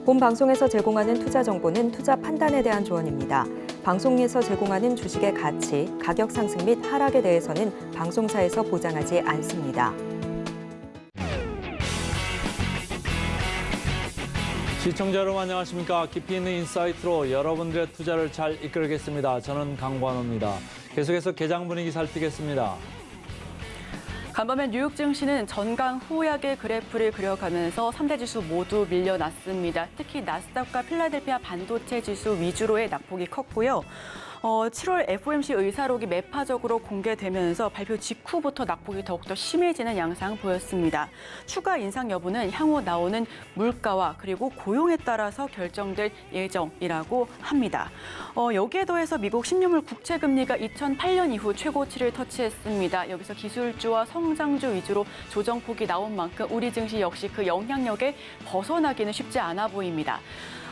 본 방송에서 제공하는 투자 정보는 투자 판단에 대한 조언입니다. 방송에서 제공하는 주식의 가치, 가격 상승 및 하락에 대해서는 방송사에서 보장하지 않습니다. 시청자 여러분 안녕하십니까. 깊이 있는 인사이트로 여러분들의 투자를 잘 이끌겠습니다. 저는 강관호입니다. 계속해서 개장 분위기 살피겠습니다. 간밤에 뉴욕 증시는 전강 후약의 그래프를 그려가면서 3대 지수 모두 밀려났습니다. 특히 나스닥과 필라델피아 반도체 지수 위주로의 낙폭이 컸고요. 7월 FOMC 의사록이 매파적으로 공개되면서 발표 직후부터 낙폭이 더욱더 심해지는 양상 보였습니다. 추가 인상 여부는 향후 나오는 물가와 그리고 고용에 따라서 결정될 예정이라고 합니다. 여기에 더해서 미국 10년물 국채금리가 2008년 이후 최고치를 터치했습니다. 여기서 기술주와 성장주 위주로 조정폭이 나온 만큼 우리 증시 역시 그 영향력에 벗어나기는 쉽지 않아 보입니다.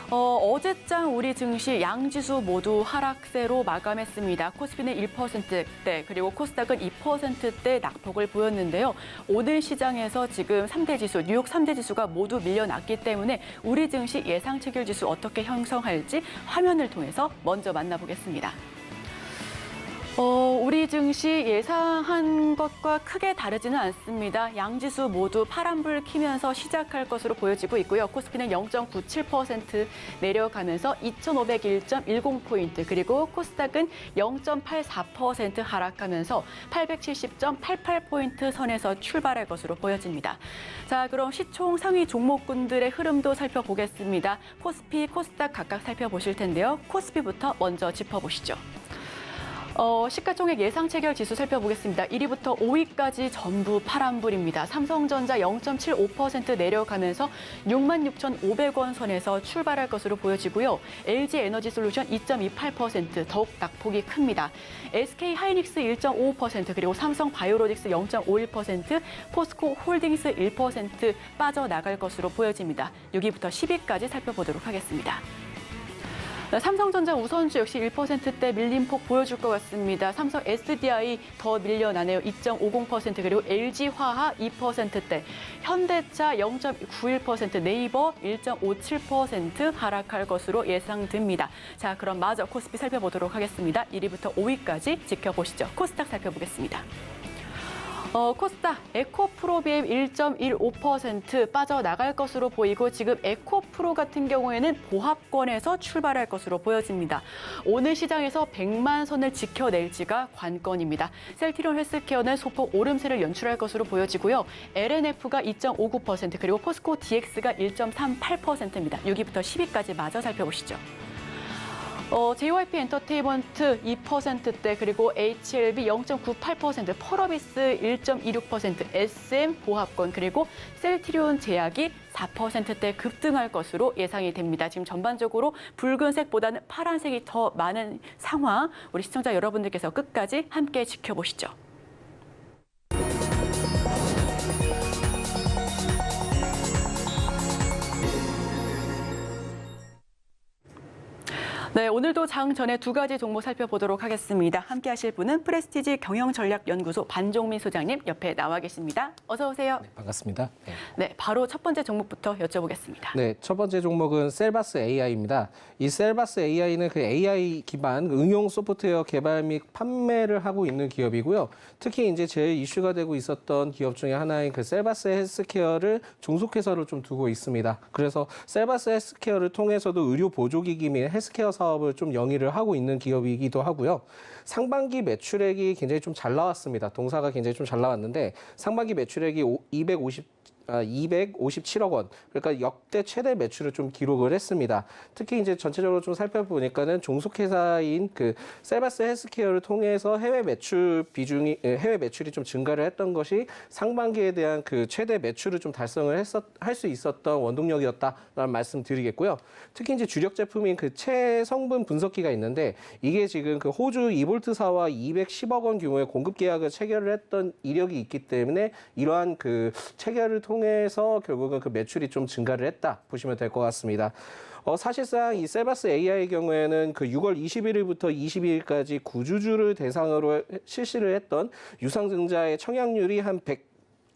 어제장 우리 증시 양지수 모두 하락세로 마감했습니다. 코스피는 1%대 그리고 코스닥은 2%대 낙폭을 보였는데요. 오늘 시장에서 지금 3대 지수, 뉴욕 3대 지수가 모두 밀려났기 때문에 우리 증시 예상 체결 지수 어떻게 형성할지 화면을 통해서 먼저 만나보겠습니다. 우리 증시 예상한 것과 크게 다르지는 않습니다. 양지수 모두 파란불 켜면서 시작할 것으로 보여지고 있고요. 코스피는 0.97% 내려가면서 2,501.10포인트, 그리고 코스닥은 0.84% 하락하면서 870.88포인트 선에서 출발할 것으로 보여집니다. 자, 그럼 시총 상위 종목군들의 흐름도 살펴보겠습니다. 코스피, 코스닥 각각 살펴보실 텐데요. 코스피부터 먼저 짚어보시죠. 시가총액 예상 체결 지수 살펴보겠습니다. 1위부터 5위까지 전부 파란불입니다. 삼성전자 0.75% 내려가면서 66,500원 선에서 출발할 것으로 보여지고요. LG에너지솔루션 2.28% 더욱 낙폭이 큽니다. SK하이닉스 1.55% 그리고 삼성바이오로직스 0.51%, 포스코홀딩스 1% 빠져나갈 것으로 보여집니다. 6위부터 10위까지 살펴보도록 하겠습니다. 삼성전자 우선주 역시 1%대 밀림폭 보여줄 것 같습니다. 삼성 SDI 더 밀려나네요. 2.50%, 그리고 LG화학 2%대, 현대차 0.91%, 네이버 1.57% 하락할 것으로 예상됩니다. 자, 그럼 마저 코스피 살펴보도록 하겠습니다. 1위부터 5위까지 지켜보시죠. 코스닥 살펴보겠습니다. 코스닥 에코프로비엠 1.15% 빠져나갈 것으로 보이고, 지금 에코프로 같은 경우에는 보합권에서 출발할 것으로 보여집니다. 오늘 시장에서 100만 선을 지켜낼지가 관건입니다. 셀트리온 헬스케어는 소폭 오름세를 연출할 것으로 보여지고요. LNF가 2.59%, 그리고 포스코 DX가 1.38%입니다. 6위부터 10위까지 마저 살펴보시죠. JYP 엔터테인먼트 2%대, 그리고 HLB 0.98%, 펄어비스 1.26%, SM 보합권, 그리고 셀트리온 제약이 4%대 급등할 것으로 예상이 됩니다. 지금 전반적으로 붉은색보다는 파란색이 더 많은 상황, 우리 시청자 여러분들께서 끝까지 함께 지켜보시죠. 네, 오늘도 장 전에 두 가지 종목 살펴보도록 하겠습니다. 함께 하실 분은 프레스티지 경영전략연구소 반종민 소장님 옆에 나와 계십니다. 어서 오세요. 네, 반갑습니다. 네, 바로 첫 번째 종목부터 여쭤보겠습니다. 네, 첫 번째 종목은 셀바스 AI입니다. 이 셀바스 AI는 그 AI 기반 응용 소프트웨어 개발 및 판매를 하고 있는 기업이고요. 특히 이제 제일 이슈가 되고 있었던 기업 중에 하나인 그 셀바스 헬스케어를 종속회사로 좀 두고 있습니다. 그래서 셀바스 헬스케어를 통해서도 의료 보조기기 및 헬스케어 사업을 좀 영위를 하고 있는 기업이기도 하고요. 상반기 매출액이 굉장히 좀 잘 나왔습니다. 동사가 굉장히 좀 잘 나왔는데 상반기 매출액이 257억 원, 그러니까 역대 최대 매출을 좀 기록을 했습니다. 특히 이제 전체적으로 좀 살펴보니까는 종속회사인 그 셀바스 헬스케어를 통해서 해외 매출이 좀 증가를 했던 것이 상반기에 대한 그 최대 매출을 좀 달성을 할 수 있었던 원동력이었다라는 말씀드리겠고요. 특히 이제 주력 제품인 그 체성분 분석기가 있는데, 이게 지금 그 호주 이볼트사와 210억 원 규모의 공급 계약을 체결을 했던 이력이 있기 때문에 이러한 그 체결을 통해서 결국은 그 매출이 좀 증가를 했다 보시면 될 것 같습니다. 사실상 이 셀바스 AI의 경우에는 그 6월 21일부터 22일까지 구주주를 대상으로 실시를 했던 유상증자의 청약률이 한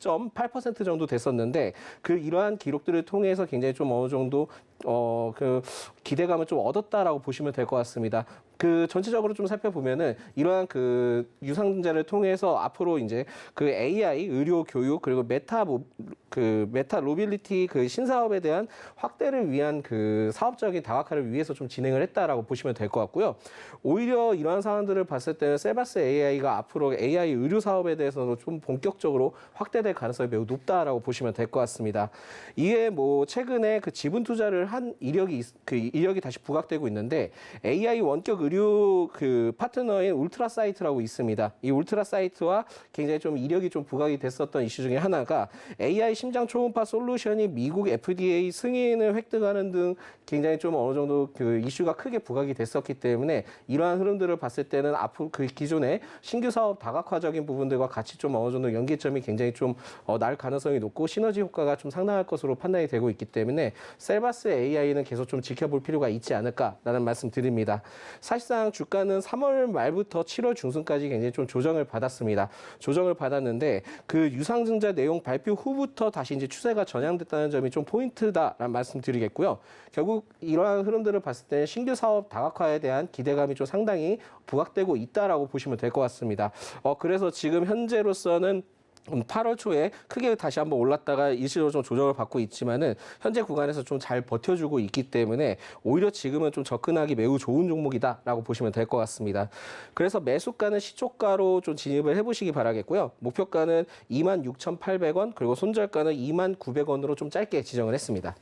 100.8% 정도 됐었는데, 그 이러한 기록들을 통해서 굉장히 좀 어느 정도 그 기대감을 좀 얻었다라고 보시면 될 것 같습니다. 그 전체적으로 좀 살펴보면은 이러한 그 유상증자를 통해서 앞으로 이제 그 AI, 의료, 교육 그리고 메타 로빌리티 그 신사업에 대한 확대를 위한 그 사업적인 다각화를 위해서 좀 진행을 했다라고 보시면 될 것 같고요. 오히려 이러한 사안들을 봤을 때는 셀바스 AI가 앞으로 AI 의료 사업에 대해서는 좀 본격적으로 확대될 가능성이 매우 높다라고 보시면 될 것 같습니다. 이게 뭐 최근에 그 지분 투자를 한 이력이 다시 부각되고 있는데 AI 원격 의료 그 파트너인 울트라 사이트라고 있습니다. 이 울트라 사이트와 굉장히 좀 이력이 좀 부각이 됐었던 이슈 중에 하나가 AI 심장 초음파 솔루션이 미국 FDA 승인을 획득하는 등 굉장히 좀 어느 정도 그 이슈가 크게 부각이 됐었기 때문에 이러한 흐름들을 봤을 때는 앞으로 그 기존의 신규 사업 다각화적인 부분들과 같이 좀 어느 정도 연계점이 굉장히 좀 날 가능성이 높고 시너지 효과가 좀 상당할 것으로 판단이 되고 있기 때문에 셀바스 AI는 계속 좀 지켜볼 필요가 있지 않을까라는 말씀 드립니다. 사실상 주가는 3월 말부터 7월 중순까지 굉장히 좀 조정을 받았습니다. 조정을 받았는데 그 유상증자 내용 발표 후부터 다시 이제 추세가 전향됐다는 점이 좀 포인트다라는 말씀 드리겠고요. 결국 이러한 흐름들을 봤을 때 신규 사업 다각화에 대한 기대감이 좀 상당히 부각되고 있다라고 보시면 될 것 같습니다. 그래서 지금 현재로서는 8월 초에 크게 다시 한번 올랐다가 일시적으로 좀 조정을 받고 있지만은 현재 구간에서 좀 잘 버텨주고 있기 때문에 오히려 지금은 좀 접근하기 매우 좋은 종목이다라고 보시면 될 것 같습니다. 그래서 매수가는 시초가로 좀 진입을 해보시기 바라겠고요. 목표가는 26,800원 그리고 손절가는 29,900원으로 좀 짧게 지정을 했습니다.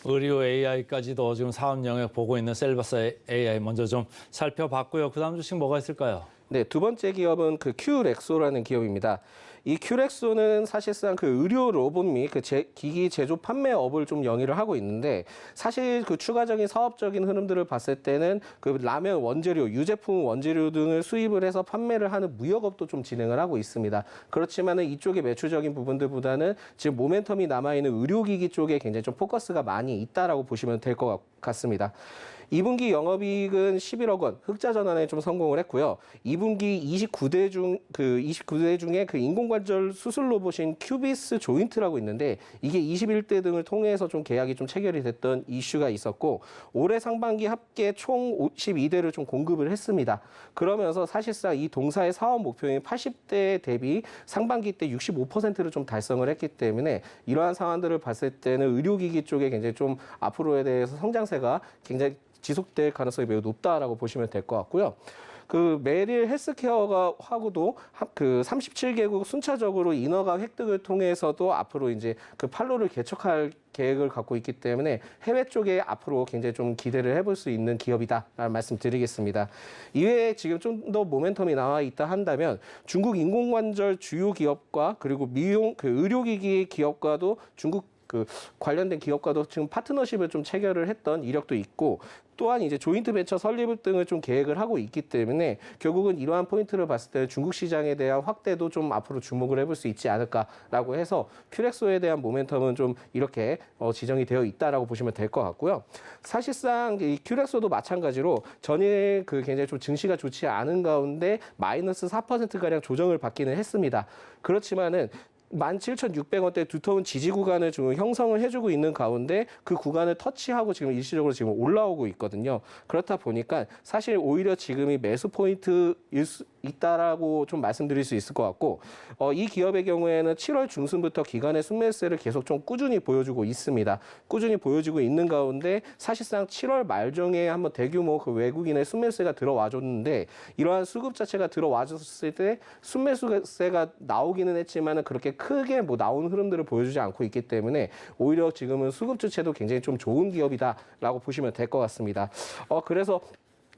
의료 AI까지도 지금 사업 영역 보고 있는 셀바스 AI 먼저 좀 살펴봤고요. 그다음 주식 뭐가 있을까요? 네, 두 번째 기업은 그 큐렉소라는 기업입니다. 이 큐렉소는 사실상 그 의료 로봇 및 그 기기 제조 판매업을 좀 영위를 하고 있는데 사실 그 추가적인 사업적인 흐름들을 봤을 때는 그 라면 원재료, 유제품 원재료 등을 수입을 해서 판매를 하는 무역업도 좀 진행을 하고 있습니다. 그렇지만은 이쪽의 매출적인 부분들보다는 지금 모멘텀이 남아있는 의료기기 쪽에 굉장히 좀 포커스가 많이 있다라고 보시면 될 것 같습니다. 2분기 영업이익은 11억 원, 흑자 전환에 좀 성공을 했고요. 2분기 29대 중에 그 인공관절 수술 로봇인 큐비스 조인트라고 있는데 이게 21대 등을 통해서 좀 계약이 좀 체결이 됐던 이슈가 있었고 올해 상반기 합계 총 52대를 좀 공급을 했습니다. 그러면서 사실상 이 동사의 사업 목표인 80대 대비 상반기 때 65%를 좀 달성을 했기 때문에 이러한 상황들을 봤을 때는 의료기기 쪽에 굉장히 좀 앞으로에 대해서 성장세가 굉장히 지속될 가능성이 매우 높다라고 보시면 될 것 같고요. 그 메릴 헬스케어가 하고도 그 37개국 순차적으로 인허가 획득을 통해서도 앞으로 이제 그 판로를 개척할 계획을 갖고 있기 때문에 해외 쪽에 앞으로 굉장히 좀 기대를 해볼 수 있는 기업이다라는 말씀 드리겠습니다. 이외에 지금 좀 더 모멘텀이 나와 있다 한다면 중국 인공관절 주요 기업과 그리고 미용 그 의료기기 기업과도 중국 그 관련된 기업과도 지금 파트너십을 좀 체결을 했던 이력도 있고 또한 이제 조인트 벤처 설립 등을 좀 계획을 하고 있기 때문에 결국은 이러한 포인트를 봤을 때 중국 시장에 대한 확대도 좀 앞으로 주목을 해볼 수 있지 않을까라고 해서 큐렉소에 대한 모멘텀은 좀 이렇게 지정이 되어 있다라고 보시면 될 것 같고요. 사실상 이 큐렉소도 마찬가지로 전일 그 굉장히 좀 증시가 좋지 않은 가운데 마이너스 4%가량 조정을 받기는 했습니다. 그렇지만은 17,600원대 두터운 지지 구간을 지금 형성을 해주고 있는 가운데 그 구간을 터치하고 지금 일시적으로 지금 올라오고 있거든요. 그렇다 보니까 사실 오히려 지금이 매수 포인트일 수 있다라고 좀 말씀드릴 수 있을 것 같고 이 기업의 경우에는 7월 중순부터 기간의 순매수세를 계속 좀 꾸준히 보여주고 있습니다. 꾸준히 보여주고 있는 가운데 사실상 7월 말정에 한번 대규모 그 외국인의 순매수세가 들어와줬는데 이러한 수급 자체가 들어와줬을 때 순매수세가 나오기는 했지만은 그렇게 크게 뭐 나온 흐름들을 보여주지 않고 있기 때문에 오히려 지금은 수급 주체도 굉장히 좀 좋은 기업이다라고 보시면 될 것 같습니다. 그래서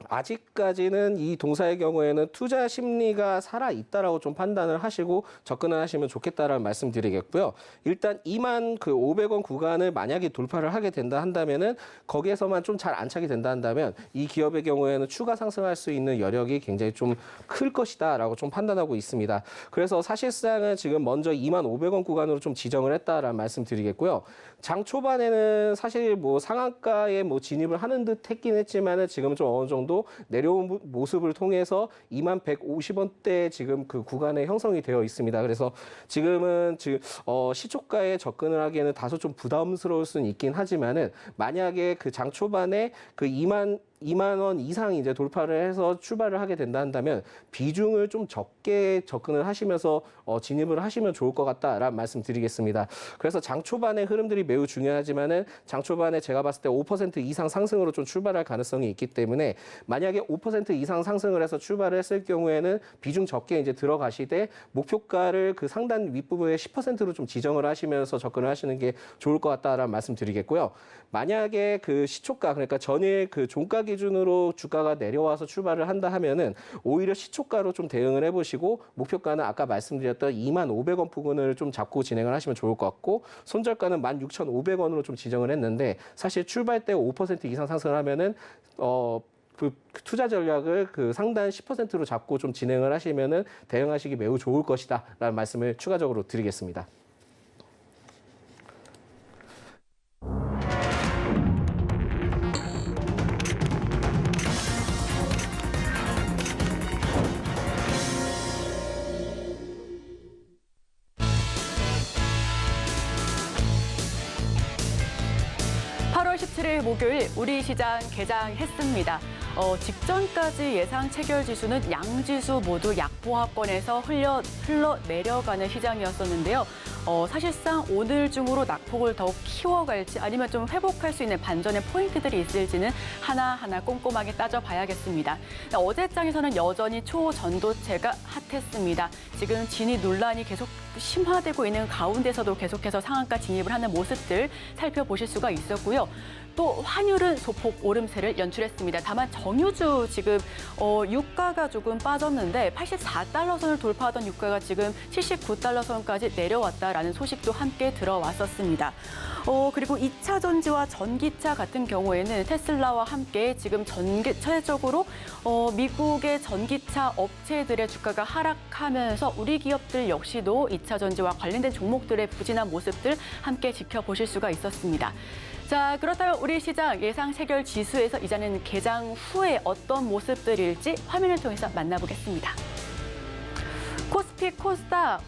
아직까지는 이 동사의 경우에는 투자 심리가 살아있다라고 좀 판단을 하시고 접근을 하시면 좋겠다라는 말씀 드리겠고요. 일단 25,000원 구간을 만약에 돌파를 하게 된다 한다면은 거기에서만 좀 잘 안착이 된다 한다면 이 기업의 경우에는 추가 상승할 수 있는 여력이 굉장히 좀 클 것이다라고 좀 판단하고 있습니다. 그래서 사실상은 지금 먼저 25,000원 구간으로 좀 지정을 했다라는 말씀 드리겠고요. 장 초반에는 사실 뭐 상한가에 뭐 진입을 하는 듯 했긴 했지만은 지금은 좀 어느 정도 정도 내려온 모습을 통해서 2150원대 지금 그 구간에 형성이 되어 있습니다. 그래서 지금은 시초가에 접근을 하기에는 다소 좀 부담스러울 수는 있긴 하지만은 만약에 그 장 초반에 그 2만 원 이상 이제 돌파를 해서 출발을 하게 된다 한다면 비중을 좀 적게 접근을 하시면서 진입을 하시면 좋을 것 같다라는 말씀 드리겠습니다. 그래서 장 초반의 흐름들이 매우 중요하지만은 장 초반에 제가 봤을 때 5% 이상 상승으로 좀 출발할 가능성이 있기 때문에 만약에 5% 이상 상승을 해서 출발을 했을 경우에는 비중 적게 이제 들어가시되 목표가를 그 상단 윗부분에 10%로 좀 지정을 하시면서 접근을 하시는 게 좋을 것 같다라는 말씀 드리겠고요. 만약에 그 시초가 그러니까 전일 그 종가 기준으로 주가가 내려와서 출발을 한다 하면은 오히려 시초가로 좀 대응을 해보시고 목표가는 아까 말씀드렸던 2,500원 부근을 좀 잡고 진행을 하시면 좋을 것 같고 손절가는 16,500원으로 좀 지정을 했는데 사실 출발 때 5% 이상 상승을 하면은 그 투자 전략을 그 상단 10%로 잡고 좀 진행을 하시면은 대응하시기 매우 좋을 것이다라는 말씀을 추가적으로 드리겠습니다. 목요일 우리 시장 개장했습니다. 직전까지 예상 체결 지수는 양지수 모두 약보합권에서 흘러 내려가는 시장이었었는데요. 사실상 오늘 중으로 낙폭을 더욱 키워갈지 아니면 좀 회복할 수 있는 반전의 포인트들이 있을지는 하나하나 꼼꼼하게 따져봐야겠습니다. 어제장에서는 여전히 초전도체가 핫했습니다. 지금 진위 논란이 계속 심화되고 있는 가운데서도 계속해서 상한가 진입을 하는 모습들 살펴보실 수가 있었고요. 또 환율은 소폭 오름세를 연출했습니다. 다만 정유주 지금 유가가 조금 빠졌는데 84달러 선을 돌파하던 유가가 지금 79달러 선까지 내려왔다라는 소식도 함께 들어왔었습니다. 그리고 2차 전지와 전기차 같은 경우에는 테슬라와 함께 지금 전체적으로 미국의 전기차 업체들의 주가가 하락하면서 우리 기업들 역시도 2차 전지와 관련된 종목들의 부진한 모습들 함께 지켜보실 수가 있었습니다. 자, 그렇다면 우리 시장 예상 체결 지수에서 이제는 개장 후에 어떤 모습들일지 화면을 통해서 만나보겠습니다. 코스피, 코스닥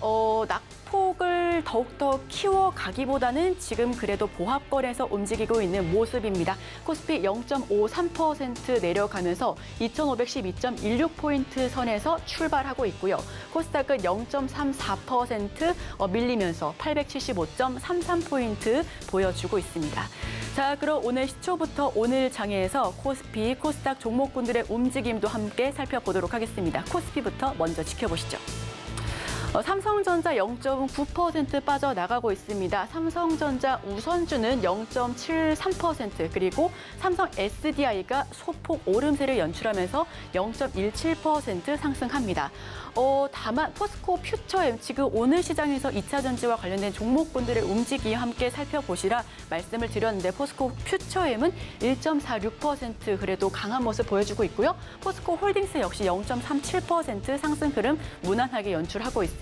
낙폭을 더욱더 키워가기보다는 지금 그래도 보합권에서 움직이고 있는 모습입니다. 코스피 0.53% 내려가면서 2,512.16포인트 선에서 출발하고 있고요. 코스닥은 0.34% 밀리면서 875.33포인트 보여주고 있습니다. 자, 그럼 오늘 시초부터 오늘 장에서 코스피, 코스닥 종목군들의 움직임도 함께 살펴보도록 하겠습니다. 코스피부터 먼저 지켜보시죠. 삼성전자 0.9% 빠져나가고 있습니다. 삼성전자 우선주는 0.73% 그리고 삼성 SDI가 소폭 오름세를 연출하면서 0.17% 상승합니다. 다만 포스코 퓨처엠 지금 오늘 시장에서 2차 전지와 관련된 종목군들의 움직임 함께 살펴보시라 말씀을 드렸는데 포스코 퓨처엠은 1.46% 그래도 강한 모습 보여주고 있고요. 포스코 홀딩스 역시 0.37% 상승 흐름 무난하게 연출하고 있습니다.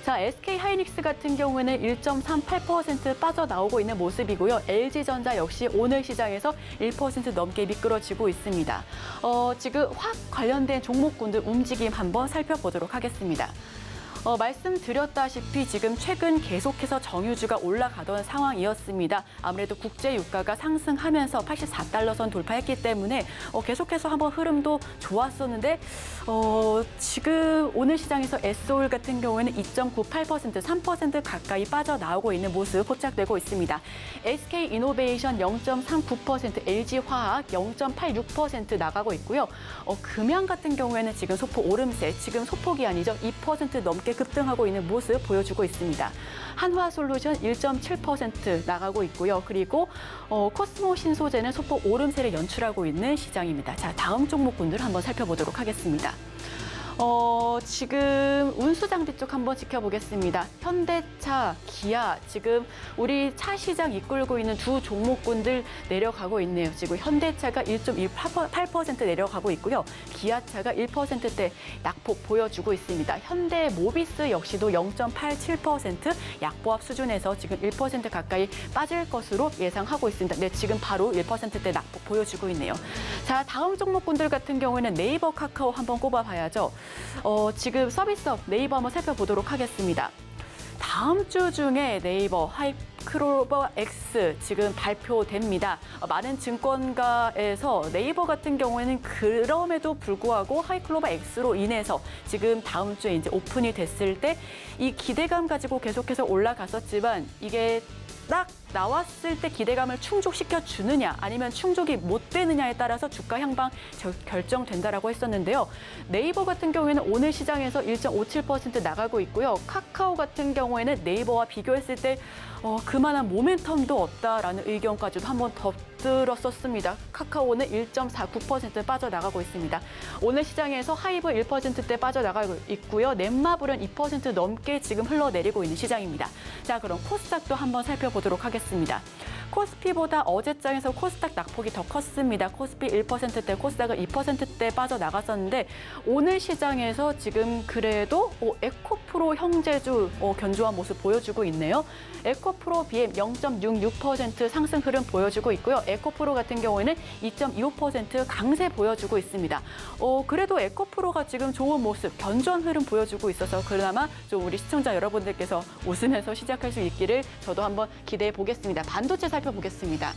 자, SK 하이닉스 같은 경우에는 1.38% 빠져나오고 있는 모습이고요. LG전자 역시 오늘 시장에서 1% 넘게 미끄러지고 있습니다. 지금 화학 관련된 종목군들 움직임 한번 살펴보도록 하겠습니다. 말씀드렸다시피 지금 최근 계속해서 정유주가 올라가던 상황이었습니다. 아무래도 국제 유가가 상승하면서 84달러 선 돌파했기 때문에 계속해서 한번 흐름도 좋았었는데 지금 오늘 시장에서 S올 같은 경우에는 2.98%, 3% 가까이 빠져나오고 있는 모습 포착되고 있습니다. SK이노베이션 0.39%, LG화학 0.86% 나가고 있고요. 금양 같은 경우에는 지금 소폭 오름세, 지금 소폭이 아니죠. 2% 넘게 급등하고 있는 모습 보여주고 있습니다. 한화솔루션 1.7% 나가고 있고요. 그리고 코스모 신소재는 소폭 오름세를 연출하고 있는 시장입니다. 자, 다음 종목군들 한번 살펴보도록 하겠습니다. 지금 운수장비 쪽 한번 지켜보겠습니다. 현대차, 기아, 지금 우리 차 시장 이끌고 있는 두 종목군들 내려가고 있네요. 지금 현대차가 1.18% 내려가고 있고요. 기아차가 1%대 낙폭 보여주고 있습니다. 현대모비스 역시도 0.87% 약보합 수준에서 지금 1% 가까이 빠질 것으로 예상하고 있습니다. 네, 지금 바로 1%대 낙폭 보여주고 있네요. 자, 다음 종목군들 같은 경우에는 네이버, 카카오 한번 꼽아봐야죠. 지금 서비스업 네이버 한번 살펴보도록 하겠습니다. 다음 주 중에 네이버 하이클로버 X 지금 발표됩니다. 많은 증권가에서 네이버 같은 경우에는 그럼에도 불구하고 하이클로버 X로 인해서 지금 다음 주에 이제 오픈이 됐을 때 이 기대감 가지고 계속해서 올라갔었지만 이게 딱 나왔을 때 기대감을 충족시켜 주느냐 아니면 충족이 못 되느냐에 따라서 주가 향방 결정된다라고 했었는데요. 네이버 같은 경우에는 오늘 시장에서 1.57% 나가고 있고요. 카카오 같은 경우에는 네이버와 비교했을 때 그만한 모멘텀도 없다라는 의견까지도 한번 덧들었었습니다. 카카오는 1.49% 빠져나가고 있습니다. 오늘 시장에서 하이브 1%대 빠져나가고 있고요. 넷마블은 2% 넘게 지금 흘러내리고 있는 시장입니다. 자, 그럼 코스닥도 한번 살펴보도록 하겠습니다. 코스피보다 어제장에서 코스닥 낙폭이 더 컸습니다. 코스피 1%대, 코스닥은 2%대 빠져나갔었는데 오늘 시장에서 지금 그래도 에코프로 형제주 견조한 모습 보여주고 있네요. 에코프로 BM 0.66% 상승 흐름 보여주고 있고요. 에코프로 같은 경우에는 2.25% 강세 보여주고 있습니다. 그래도 에코프로가 지금 좋은 모습, 견조한 흐름 보여주고 있어서 그나마 좀 우리 시청자 여러분들께서 웃으면서 시작할 수 있기를 저도 한번 기대해 보겠습니다. 반도체 살펴보겠습니다.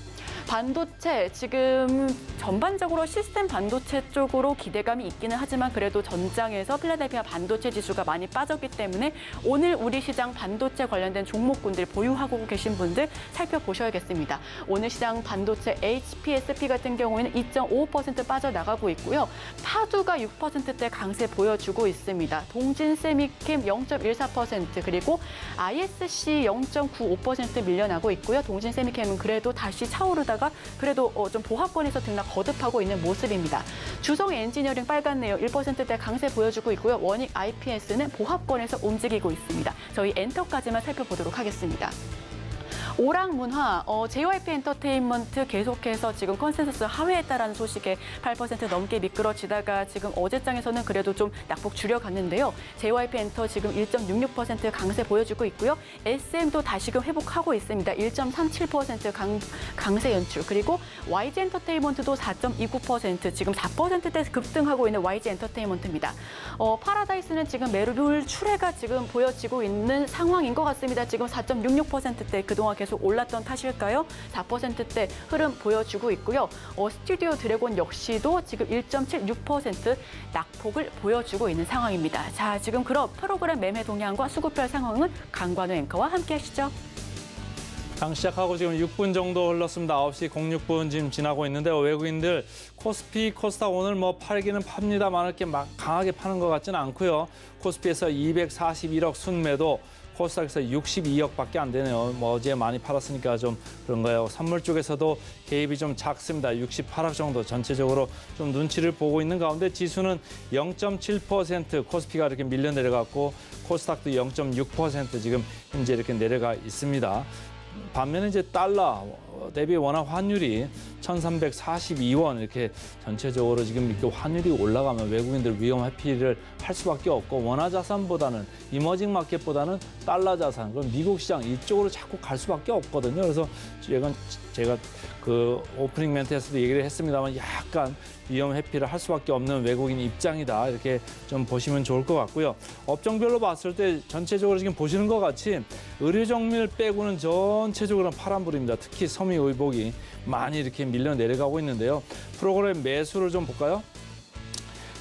반도체 지금 전반적으로 시스템 반도체 쪽으로 기대감이 있기는 하지만 그래도 전장에서 필라델피아 반도체 지수가 많이 빠졌기 때문에 오늘 우리 시장 반도체 관련된 종목군들 보유하고 계신 분들 살펴보셔야겠습니다. 오늘 시장 반도체 HPSP 같은 경우에는 2.55% 빠져나가고 있고요. 파두가 6%대 강세 보여주고 있습니다. 동진세미캠 0.14% 그리고 ISC 0.95% 밀려나고 있고요. 동진세미캠은 그래도 다시 차오르다가 그래도 좀 보합권에서 등락 거듭하고 있는 모습입니다. 주성 엔지니어링 빨갛네요. 1%대 강세 보여주고 있고요. 원익 IPS는 보합권에서 움직이고 있습니다. 저희 엔터까지만 살펴보도록 하겠습니다. 오락문화, JYP 엔터테인먼트 계속해서 지금 컨센서스 하회에 따른 소식에 8% 넘게 미끄러지다가 지금 어제장에서는 그래도 좀 낙폭 줄여갔는데요. JYP 엔터 지금 1.66% 강세 보여주고 있고요. SM도 다시금 회복하고 있습니다. 1.37% 강세 연출. 그리고 YG 엔터테인먼트도 4.29% 지금 4%대 급등하고 있는 YG 엔터테인먼트입니다. 파라다이스는 지금 매물 출회가 지금 보여지고 있는 상황인 것 같습니다. 지금 4.66%대 그동안 계속 올랐던 탓일까요? 4%대 흐름 보여주고 있고요. 스튜디오 드래곤 역시도 지금 1.76% 낙폭을 보여주고 있는 상황입니다. 자, 지금 그럼 프로그램 매매 동향과 수급별 상황은 강관우 앵커와 함께 하시죠. 장 시작하고 지금 6분 정도 흘렀습니다. 9시 06분 지금 지나고 있는데요. 외국인들 코스피, 코스닥 오늘 뭐 팔기는 팝니다만 이렇게 막 강하게 파는 것 같지는 않고요. 코스피에서 241억 순매도, 코스닥에서 62억밖에 안 되네요. 뭐 어제 많이 팔았으니까 좀 그런가요. 선물 쪽에서도 개입이 좀 작습니다. 68억 정도 전체적으로 좀 눈치를 보고 있는 가운데 지수는 0.7% 코스피가 이렇게 밀려 내려갔고 코스닥도 0.6% 지금 현재 이렇게 내려가 있습니다. 반면에 이제 달러 대비 원화 환율이 1,342원 이렇게 전체적으로 지금 이렇게 환율이 올라가면 외국인들 위험 회피를 할 수밖에 없고 원화 자산보다는 이머징 마켓보다는 달러 자산, 그럼 미국 시장 이쪽으로 자꾸 갈 수밖에 없거든요. 그래서 제가 그 오프닝 멘트에서도 얘기를 했습니다만 약간 위험 회피를 할 수밖에 없는 외국인 입장이다 이렇게 좀 보시면 좋을 것 같고요. 업종별로 봤을 때 전체적으로 지금 보시는 것 같이 의류 정밀 빼고는 전체적으로 파란불입니다. 특히 섬유의복이 많이 이렇게 밀려 내려가고 있는데요. 프로그램 매수를 좀 볼까요?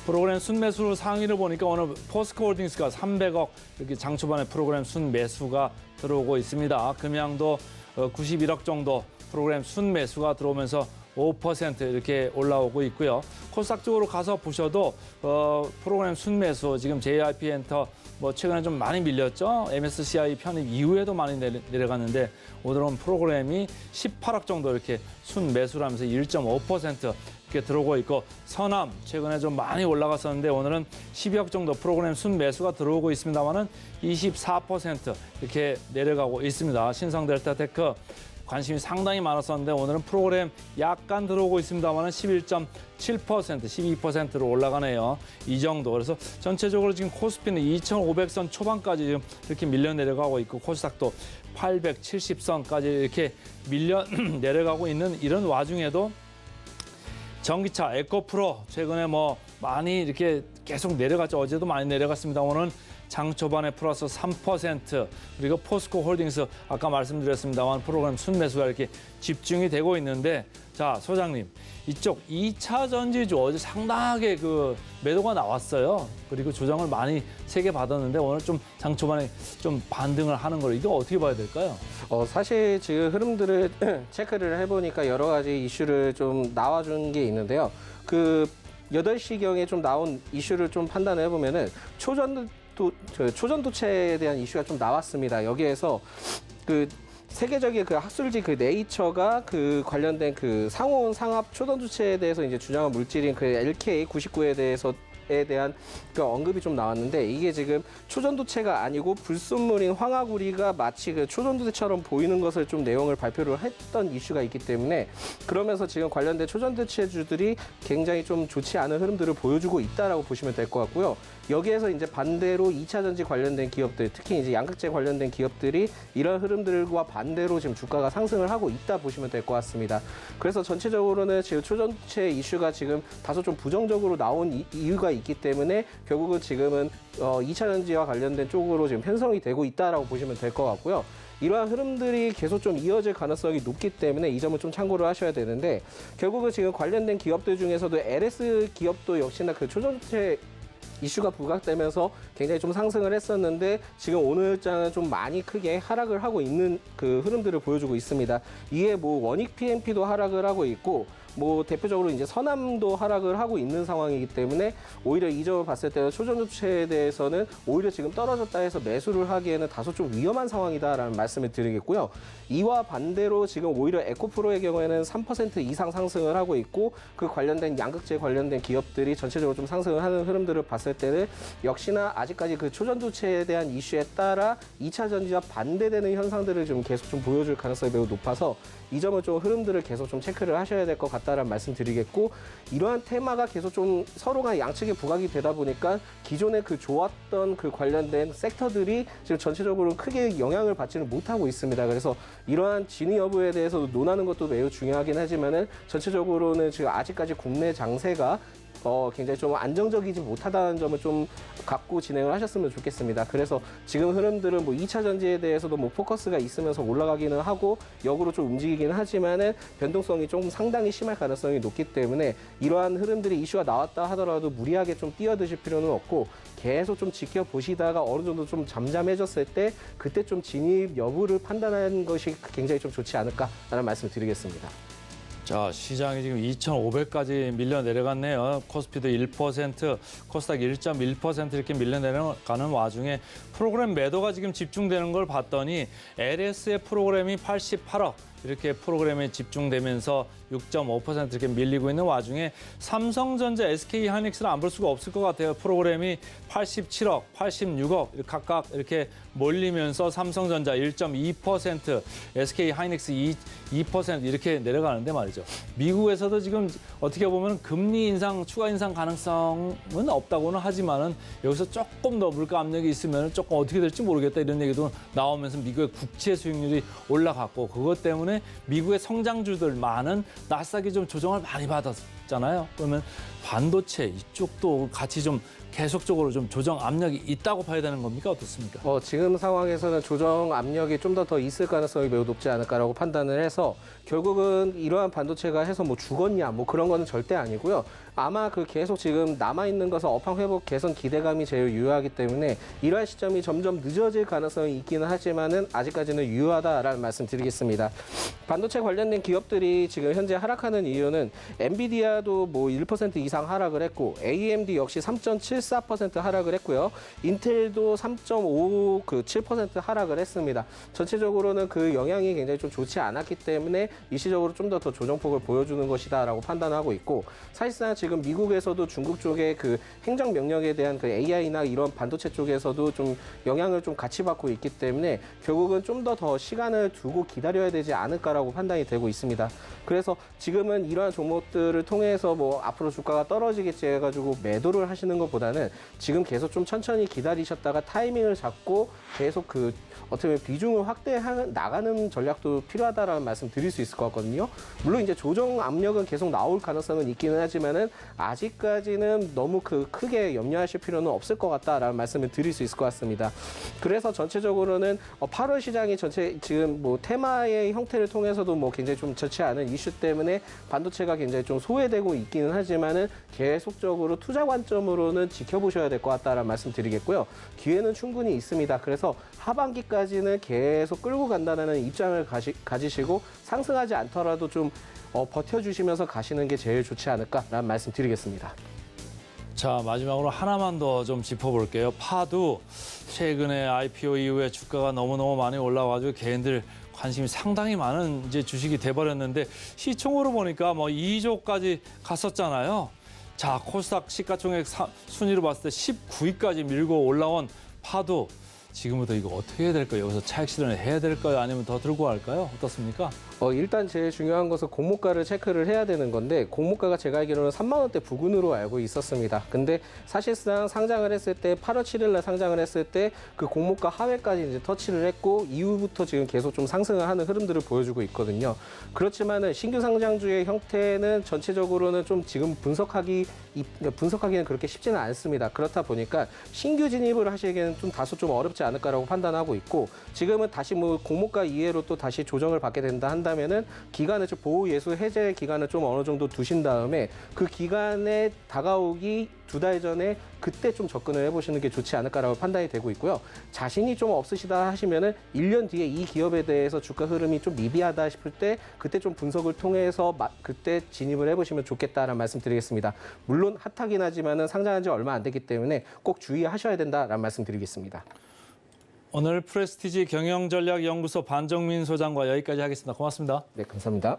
프로그램 순매수 상위를 보니까 오늘 포스코홀딩스가 300억 이렇게 장 초반에 프로그램 순매수가 들어오고 있습니다. 금양도 91억 정도 프로그램 순매수가 들어오면서 5% 이렇게 올라오고 있고요. 코스닥 쪽으로 가서 보셔도 프로그램 순매수 지금 JYP 엔터 뭐 최근에 좀 많이 밀렸죠. MSCI 편입 이후에도 많이 내려갔는데 오늘은 프로그램이 18억 정도 이렇게 순매수를 하면서 1.5% 이렇게 들어오고 있고 서남 최근에 좀 많이 올라갔었는데 오늘은 10억 정도 프로그램 순매수가 들어오고 있습니다만은 24% 이렇게 내려가고 있습니다. 신성델타테크 관심이 상당히 많았었는데 오늘은 프로그램 약간 들어오고 있습니다만은 11.7%, 12%로 올라가네요. 이 정도. 그래서 전체적으로 지금 코스피는 2,500선 초반까지 지금 이렇게 밀려 내려가고 있고 코스닥도 870선까지 이렇게 밀려 내려가고 있는 이런 와중에도 전기차 에코프로 최근에 뭐 많이 이렇게 계속 내려갔죠. 어제도 많이 내려갔습니다. 오늘은 장 초반에 플러스 3% 그리고 포스코 홀딩스 아까 말씀드렸습니다만 프로그램 순매수가 이렇게 집중이 되고 있는데 자 소장님 이쪽 2차 전지주 어제 상당하게 그 매도가 나왔어요. 그리고 조정을 많이 세게 받았는데 오늘 좀 장 초반에 좀 반등을 하는 걸 이거 어떻게 봐야 될까요? 사실 지금 흐름들을 체크를 해보니까 여러 가지 이슈를 좀 나와준 게 있는데요. 그 8시경에 좀 나온 이슈를 좀 판단을 해보면은 초전도체에 대한 이슈가 좀 나왔습니다. 여기에서 그 세계적인 그 학술지 그 네이처가 그 관련된 그 상온 상압 초전도체에 대해서 이제 주장한 물질인 그 LK99에 대한 그 언급이 좀 나왔는데 이게 지금 초전도체가 아니고 불순물인 황화구리가 마치 그 초전도체처럼 보이는 것을 좀 내용을 발표를 했던 이슈가 있기 때문에 그러면서 지금 관련된 초전도체주들이 굉장히 좀 좋지 않은 흐름들을 보여주고 있다라고 보시면 될 것 같고요. 여기에서 이제 반대로 2차 전지 관련된 기업들, 특히 이제 양극재 관련된 기업들이 이런 흐름들과 반대로 지금 주가가 상승을 하고 있다 보시면 될 것 같습니다. 그래서 전체적으로는 지금 초전도체 이슈가 지금 다소 좀 부정적으로 나온 이유가 있기 때문에 결국은 지금은 2차 전지와 관련된 쪽으로 지금 편성이 되고 있다라고 보시면 될 것 같고요. 이러한 흐름들이 계속 좀 이어질 가능성이 높기 때문에 이 점을 좀 참고를 하셔야 되는데 결국은 지금 관련된 기업들 중에서도 LS 기업도 역시나 그 초전도체 이슈가 부각되면서 굉장히 좀 상승을 했었는데 지금 오늘장은 좀 많이 크게 하락을 하고 있는 그 흐름들을 보여주고 있습니다. 이에 뭐 원익 PMP도 하락을 하고 있고 뭐 대표적으로 이제 서남도 하락을 하고 있는 상황이기 때문에 오히려 이 점을 봤을 때는 초전도체에 대해서는 오히려 지금 떨어졌다 해서 매수를 하기에는 다소 좀 위험한 상황이다라는 말씀을 드리겠고요. 이와 반대로 지금 오히려 에코프로의 경우에는 3% 이상 상승을 하고 있고 그 관련된 양극재 관련된 기업들이 전체적으로 좀 상승을 하는 흐름들을 봤을 때는 역시나 아직까지 그 초전도체에 대한 이슈에 따라 2차 전지와 반대되는 현상들을 좀 계속 좀 보여줄 가능성이 매우 높아서 이 점은 좀 흐름들을 계속 좀 체크를 하셔야 될 것 같다라는 말씀드리겠고 이러한 테마가 계속 좀 서로가 양측에 부각이 되다 보니까 기존에 그 좋았던 그 관련된 섹터들이 지금 전체적으로 크게 영향을 받지는 못하고 있습니다. 그래서 이러한 진위 여부에 대해서도 논하는 것도 매우 중요하긴 하지만은 전체적으로는 지금 아직까지 국내 장세가 굉장히 좀 안정적이지 못하다는 점을 좀 갖고 진행을 하셨으면 좋겠습니다. 그래서 지금 흐름들은 뭐 2차 전지에 대해서도 뭐 포커스가 있으면서 올라가기는 하고 역으로 좀 움직이기는 하지만은 변동성이 좀 상당히 심할 가능성이 높기 때문에 이러한 흐름들이 이슈가 나왔다 하더라도 무리하게 좀 뛰어드실 필요는 없고 계속 좀 지켜보시다가 어느 정도 좀 잠잠해졌을 때 그때 좀 진입 여부를 판단하는 것이 굉장히 좀 좋지 않을까라는 말씀을 드리겠습니다. 자, 시장이 지금 2,500까지 밀려 내려갔네요. 코스피도 1%, 코스닥 1.1% 이렇게 밀려 내려가는 와중에 프로그램 매도가 지금 집중되는 걸 봤더니 LS의 프로그램이 88억 이렇게 프로그램에 집중되면서 6.5% 이렇게 밀리고 있는 와중에 삼성전자, SK하이닉스는 안 볼 수가 없을 것 같아요. 프로그램이 87억, 86억 각각 이렇게 몰리면서 삼성전자 1.2%, SK하이닉스 2% 이렇게 내려가는데 말이죠. 미국에서도 지금 어떻게 보면 금리 인상, 추가 인상 가능성은 없다고는 하지만은 여기서 조금 더 물가 압력이 있으면 조금 어떻게 될지 모르겠다 이런 얘기도 나오면서 미국의 국채 수익률이 올라갔고 그것 때문에 미국의 성장주들 많은 나스닥이 좀 조정을 많이 받았잖아요. 그러면 반도체 이쪽도 같이 좀 계속적으로 좀 조정 압력이 있다고 봐야 되는 겁니까? 어떻습니까? 지금 상황에서는 조정 압력이 좀 더 있을 가능성이 매우 높지 않을까라고 판단을 해서 결국은 이러한 반도체가 해서 뭐 죽었냐 뭐 그런 거는 절대 아니고요. 아마 그 계속 지금 남아있는 것은 업황 회복 개선 기대감이 제일 유효하기 때문에 이러한 시점이 점점 늦어질 가능성이 있기는 하지만은 아직까지는 유효하다라는 말씀 드리겠습니다. 반도체 관련된 기업들이 지금 현재 하락하는 이유는 엔비디아도 뭐 1% 이상 하락을 했고 AMD 역시 3.7 3.74% 하락을 했고요. 인텔도 3.57% 하락을 했습니다. 전체적으로는 그 영향이 굉장히 좀 좋지 않았기 때문에 일시적으로 좀 더 조정폭을 보여주는 것이다라고 판단하고 있고, 사실상 지금 미국에서도 중국 쪽의 그 행정 명령에 대한 그 AI나 이런 반도체 쪽에서도 좀 영향을 좀 같이 받고 있기 때문에 결국은 좀 더 시간을 두고 기다려야 되지 않을까라고 판단이 되고 있습니다. 그래서 지금은 이러한 종목들을 통해서 뭐 앞으로 주가가 떨어지겠지 해가지고 매도를 하시는 것보다는 지금 계속 좀 천천히 기다리셨다가 타이밍을 잡고 계속 그 어떻게 보면 비중을 확대해 나가는 전략도 필요하다라는 말씀 드릴 수 있을 것 같거든요. 물론 이제 조정 압력은 계속 나올 가능성은 있기는 하지만은 아직까지는 너무 크게 염려하실 필요는 없을 것 같다라는 말씀을 드릴 수 있을 것 같습니다. 그래서 전체적으로는 8월 시장이 전체 지금 뭐 테마의 형태를 통해서도 뭐 굉장히 좀 좋지 않은 이슈 때문에 반도체가 굉장히 좀 소외되고 있기는 하지만은 계속적으로 투자 관점으로는 지켜보셔야 될 것 같다라는 말씀 드리겠고요. 기회는 충분히 있습니다. 그래서 하반기까지는 계속 끌고 간다는 입장을 가지시고 상승하지 않더라도 좀 버텨주시면서 가시는 게 제일 좋지 않을까라는 말씀 드리겠습니다. 자, 마지막으로 하나만 더 좀 짚어볼게요. 파도 최근에 IPO 이후에 주가가 너무너무 많이 올라와가지고 개인들 관심이 상당히 많은 이제 주식이 돼버렸는데 시총으로 보니까 뭐 2조까지 갔었잖아요. 자, 코스닥 시가총액 순위로 봤을 때 19위까지 밀고 올라온 파도. 지금부터 이거 어떻게 해야 될까요? 여기서 차익 실현을 해야 될까요? 아니면 더 들고 갈까요? 어떻습니까? 일단 제일 중요한 것은 공모가를 체크를 해야 되는 건데, 공모가가 제가 알기로는 3만 원대 부근으로 알고 있었습니다. 근데 사실상 상장을 했을 때 8월 7일 날 상장을 했을 때 그 공모가 하회까지 이제 터치를 했고 이후부터 지금 계속 좀 상승을 하는 흐름들을 보여주고 있거든요. 그렇지만은 신규 상장주의 형태는 전체적으로는 좀 지금 분석하기는 그렇게 쉽지는 않습니다. 그렇다 보니까 신규 진입을 하시기에는 좀 다소 좀 어렵지 않을까라고 판단하고 있고, 지금은 다시 뭐 공모가 이해로 또 다시 조정을 받게 된다 한다면은 기간을 좀 보호 예수 해제 기간을 좀 어느 정도 두신 다음에 그 기간에 다가오기 2달 전에 그때 좀 접근을 해보시는 게 좋지 않을까라고 판단이 되고 있고요. 자신이 좀 없으시다 하시면은 1년 뒤에 이 기업에 대해서 주가 흐름이 좀 미비하다 싶을 때 그때 좀 분석을 통해서 그때 진입을 해보시면 좋겠다라는 말씀 드리겠습니다. 물론 핫하긴 하지만은 상장한 지 얼마 안 됐기 때문에 꼭 주의하셔야 된다라는 말씀 드리겠습니다. 오늘 프레스티지 경영전략연구소 반정민 소장과 여기까지 하겠습니다. 고맙습니다. 네, 감사합니다.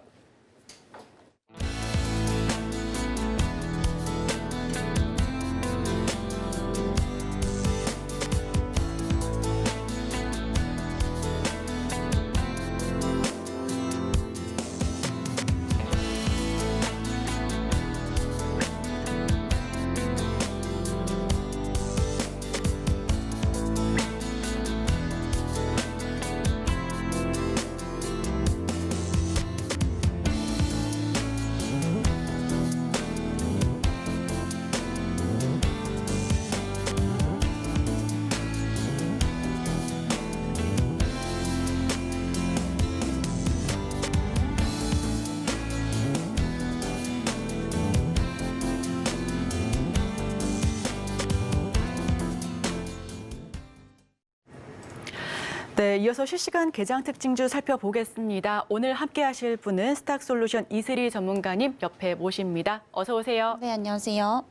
네, 이어서 실시간 개장 특징주 살펴보겠습니다. 오늘 함께하실 분은 스탁솔루션 이슬희 전문가님 옆에 모십니다. 어서 오세요. 네, 안녕하세요.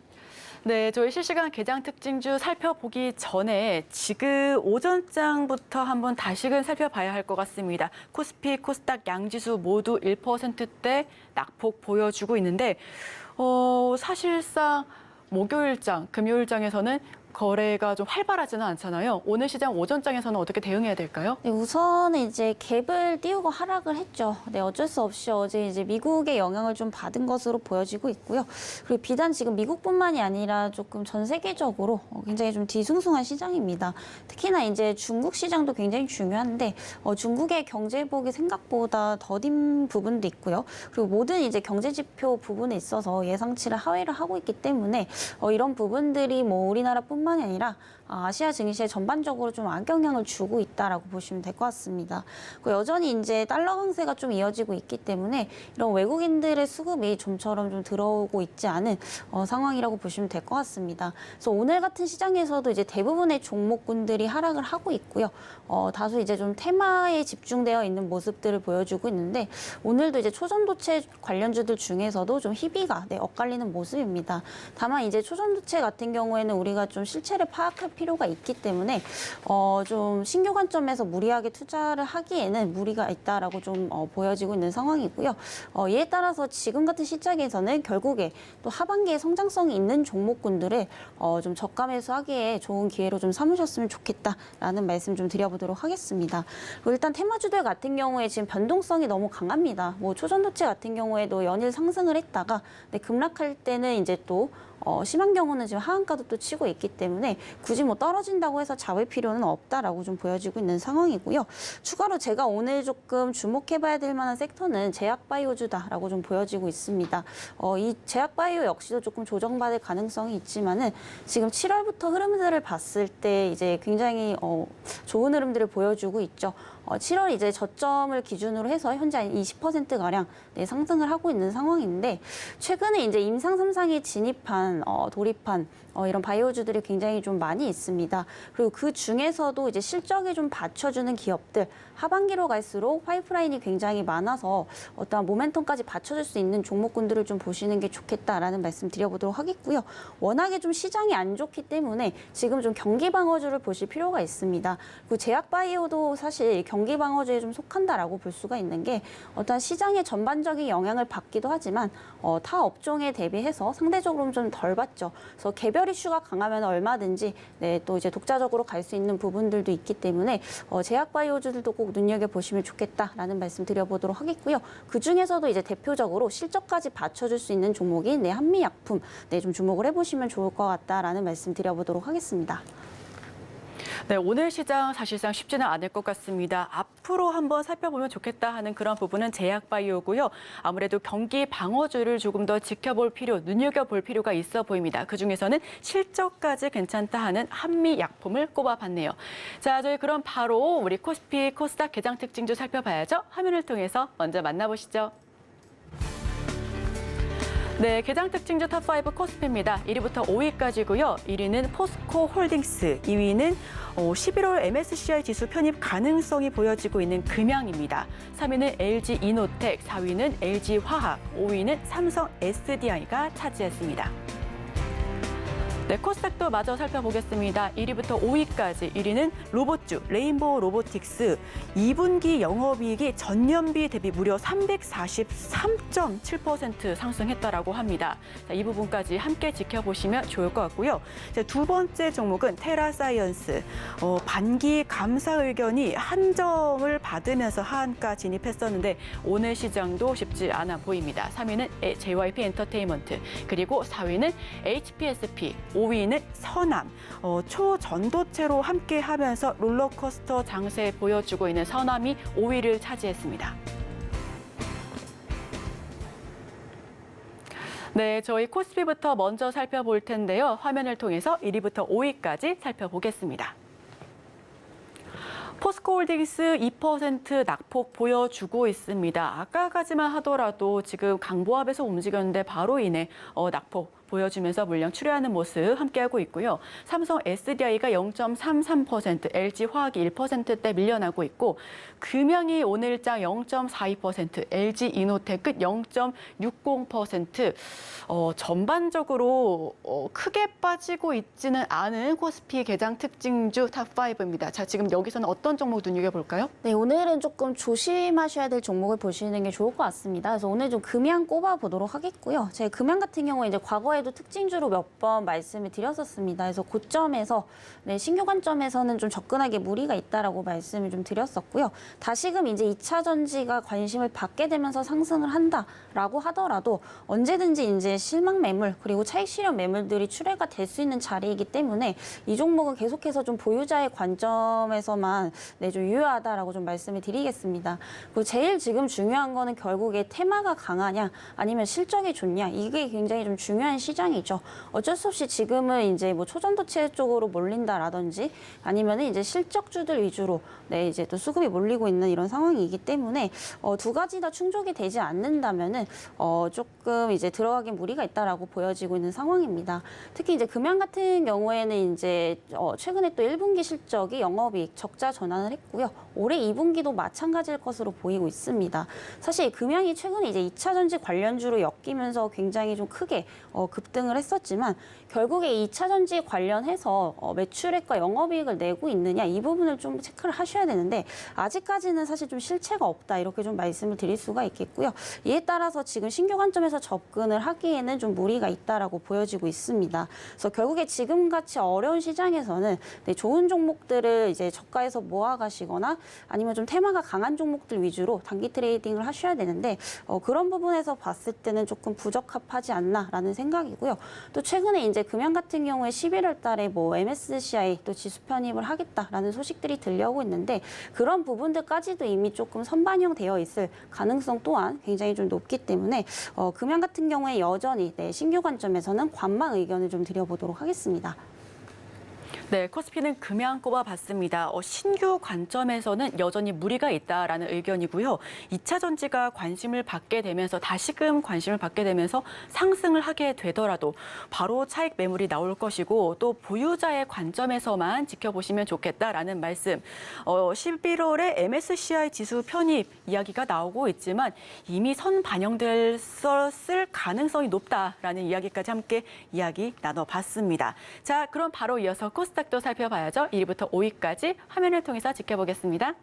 네, 저희 실시간 개장 특징주 살펴보기 전에 지금 오전장부터 한번 다시금 살펴봐야 할 것 같습니다. 코스피, 코스닥 양지수 모두 1%대 낙폭 보여주고 있는데 사실상 목요일장, 금요일장에서는 거래가 좀 활발하지는 않잖아요. 오늘 시장 오전장에서는 어떻게 대응해야 될까요? 네, 우선은 이제 갭을 띄우고 하락을 했죠. 네, 어쩔 수 없이 어제 이제 미국의 영향을 좀 받은 것으로 보여지고 있고요. 그리고 비단 지금 미국뿐만이 아니라 조금 전 세계적으로 굉장히 좀 뒤숭숭한 시장입니다. 특히나 이제 중국 시장도 굉장히 중요한데 중국의 경제 회복이 생각보다 더딘 부분도 있고요. 그리고 모든 이제 경제 지표 부분에 있어서 예상치를 하회를 하고 있기 때문에 이런 부분들이 뭐 우리나라뿐만 뿐만이 아니라 아시아 증시에 전반적으로 좀 악영향을 주고 있다라고 보시면 될 것 같습니다. 여전히 이제 달러 강세가 좀 이어지고 있기 때문에 이런 외국인들의 수급이 좀처럼 좀 들어오고 있지 않은 상황이라고 보시면 될 것 같습니다. 그래서 오늘 같은 시장에서도 이제 대부분의 종목군들이 하락을 하고 있고요. 다소 이제 좀 테마에 집중되어 있는 모습들을 보여주고 있는데 오늘도 이제 초전도체 관련주들 중에서도 좀 희비가 엇갈리는 모습입니다. 다만 이제 초전도체 같은 경우에는 우리가 좀 실체를 파악할 필요가 있기 때문에 좀 신규 관점에서 무리하게 투자를 하기에는 무리가 있다라고 좀 보여지고 있는 상황이고요. 이에 따라서 지금 같은 시장에서는 결국에 또 하반기에 성장성이 있는 종목군들을 좀 저가 매수하기에 좋은 기회로 좀 삼으셨으면 좋겠다라는 말씀 좀 드려보도록 하겠습니다. 그리고 일단 테마주들 같은 경우에 지금 변동성이 너무 강합니다. 뭐 초전도체 같은 경우에도 연일 상승을 했다가 급락할 때는 이제 또 심한 경우는 지금 하한가도 또 치고 있기 때문에 굳이 뭐 떨어진다고 해서 잡을 필요는 없다라고 좀 보여지고 있는 상황이고요. 추가로 제가 오늘 조금 주목해봐야 될 만한 섹터는 제약바이오주다라고 좀 보여지고 있습니다. 이 제약바이오 역시도 조금 조정받을 가능성이 있지만은 지금 7월부터 흐름들을 봤을 때 이제 굉장히 좋은 흐름들을 보여주고 있죠. 7월 이제 저점을 기준으로 해서 현재 한 20%가량 상승을 하고 있는 상황인데 최근에 이제 임상 3상에 진입한 돌입한 이런 바이오주들이 굉장히 좀 많이 있습니다. 그리고 그 중에서도 이제 실적에 좀 받쳐주는 기업들 하반기로 갈수록 파이프라인이 굉장히 많아서 어떠한 모멘텀까지 받쳐줄 수 있는 종목군들을 좀 보시는 게 좋겠다라는 말씀 드려보도록 하겠고요. 워낙에 좀 시장이 안 좋기 때문에 지금 좀 경기 방어주를 보실 필요가 있습니다. 그리고 제약바이오도 사실 경기 방어주에 좀 속한다라고 볼 수가 있는 게 어떠한 시장의 전반적인 영향을 받기도 하지만 타 업종에 대비해서 상대적으로 좀 덜 받죠. 그래서 개별 이슈가 강하면 얼마든지 또 이제 독자적으로 갈 수 있는 부분들도 있기 때문에 제약바이오주들도 꼭 눈여겨보시면 좋겠다라는 말씀 드려보도록 하겠고요. 그중에서도 이제 대표적으로 실적까지 받쳐줄 수 있는 종목인 한미약품 좀 주목을 해보시면 좋을 것 같다라는 말씀 드려보도록 하겠습니다. 네, 오늘 시장 사실상 쉽지는 않을 것 같습니다. 앞으로 한번 살펴보면 좋겠다 하는 그런 부분은 제약바이오고요. 아무래도 경기 방어주를 조금 더 지켜볼 필요, 눈여겨볼 필요가 있어 보입니다. 그중에서는 실적까지 괜찮다 하는 한미약품을 꼽아봤네요. 자, 저희 그럼 바로 우리 코스피, 코스닥 개장 특징주 살펴봐야죠. 화면을 통해서 먼저 만나보시죠. 네, 개장 특징주 탑5 코스피입니다. 1위부터 5위까지고요. 1위는 포스코 홀딩스, 2위는 11월 MSCI 지수 편입 가능성이 보여지고 있는 금양입니다. 3위는 LG 이노텍, 4위는 LG 화학, 5위는 삼성 SDI가 차지했습니다. 네, 코스닥도 마저 살펴보겠습니다. 1위부터 5위까지. 1위는 로봇주 레인보우 로보틱스. 2분기 영업이익이 전년비 대비 무려 343.7% 상승했다라고 합니다. 자, 이 부분까지 함께 지켜보시면 좋을 것 같고요. 자, 두 번째 종목은 테라사이언스. 반기 감사 의견이 한정을 받으면서 하한가 진입했었는데 오늘 시장도 쉽지 않아 보입니다. 3위는 JYP 엔터테인먼트, 그리고 4위는 HPSP, 5위는 서남, 초전도체로 함께하면서 롤러코스터 장세 보여주고 있는 서남이 5위를 차지했습니다. 네, 저희 코스피부터 먼저 살펴볼 텐데요. 화면을 통해서 1위부터 5위까지 살펴보겠습니다. 포스코홀딩스 2% 낙폭 보여주고 있습니다. 아까까지만 하더라도 지금 강보합에서 움직였는데 바로 이내 낙폭 보여주면서 물량 출회하는 모습 함께하고 있고요. 삼성 SDI가 0.33%, LG 화학이 1%대 밀려나고 있고 금양이 오늘장 0.42%, LG 이노텍 끝 0.60%. 전반적으로 크게 빠지고 있지는 않은 코스피 개장 특징주 탑5입니다. 자, 지금 여기서는 어떤 종목 눈여겨볼까요? 네, 오늘은 조금 조심하셔야 될 종목을 보시는 게 좋을 것 같습니다. 그래서 오늘 좀 금양 꼽아보도록 하겠고요. 제 금양 같은 경우에 이제 과거에도 특징주로 몇 번 말씀을 드렸었습니다. 그래서 고점에서 신규 관점에서는 좀 접근하기에 무리가 있다라고 말씀을 좀 드렸었고요. 다시금 이제 2차 전지가 관심을 받게 되면서 상승을 한다라고 하더라도 언제든지 이제 실망 매물 그리고 차익 실현 매물들이 출회가 될 수 있는 자리이기 때문에 이 종목은 계속해서 좀 보유자의 관점에서만 좀 유효하다라고 좀 말씀을 드리겠습니다. 그리고 제일 지금 중요한 거는 결국에 테마가 강하냐 아니면 실적이 좋냐 이게 굉장히 좀 중요한 시장이죠. 어쩔 수 없이 지금은 이제 뭐 초전도체 쪽으로 몰린다라든지 아니면은 이제 실적주들 위주로 네, 이제 또 수급이 몰리고 있는 이런 상황이기 때문에 두 가지 다 충족이 되지 않는다면은 조금 이제 들어가긴 무리가 있다라고 보여지고 있는 상황입니다. 특히 이제 금양 같은 경우에는 이제 최근에 또 1분기 실적이 영업이익 적자 전환을 했고요. 올해 2분기도 마찬가지일 것으로 보이고 있습니다. 사실 금양이 최근에 이제 2차 전지 관련주로 엮이면서 굉장히 좀 크게 급등을 했었지만 결국에 2차 전지 관련해서 매출액과 영업이익을 내고 있느냐 이 부분을 좀 체크를 하셔야 되는데 아직까지는 사실 좀 실체가 없다 이렇게 좀 말씀을 드릴 수가 있겠고요. 이에 따라서 지금 신규 관점에서 접근을 하기에는 좀 무리가 있다라고 보여지고 있습니다. 그래서 결국에 지금같이 어려운 시장에서는 네, 좋은 종목들을 이제 저가에서 모아가시거나 아니면 좀 테마가 강한 종목들 위주로 단기 트레이딩을 하셔야 되는데 그런 부분에서 봤을 때는 조금 부적합하지 않나라는 생각이고요. 또 최근에 이제 금양 같은 경우에 11월 달에 뭐 MSCI 또 지수 편입을 하겠다라는 소식들이 들려오고 있는데 그런 부분들까지도 이미 조금 선반영되어 있을 가능성 또한 굉장히 좀 높기 때문에 금양 같은 경우에 여전히 네, 신규 관점에서는 관망 의견을 좀 드려보도록 하겠습니다. 네, 코스피는 금양 꼽아봤습니다. 신규 관점에서는 여전히 무리가 있다라는 의견이고요. 2차 전지가 관심을 받게 되면서 다시금 관심을 받게 되면서 상승을 하게 되더라도 바로 차익 매물이 나올 것이고 또 보유자의 관점에서만 지켜보시면 좋겠다라는 말씀. 11월에 MSCI 지수 편입 이야기가 나오고 있지만 이미 선 반영됐을 가능성이 높다라는 이야기까지 함께 이야기 나눠봤습니다. 자, 그럼 바로 이어서 코스닥 또 살펴봐야죠. 1위부터 5위까지 화면을 통해서 지켜보겠습니다.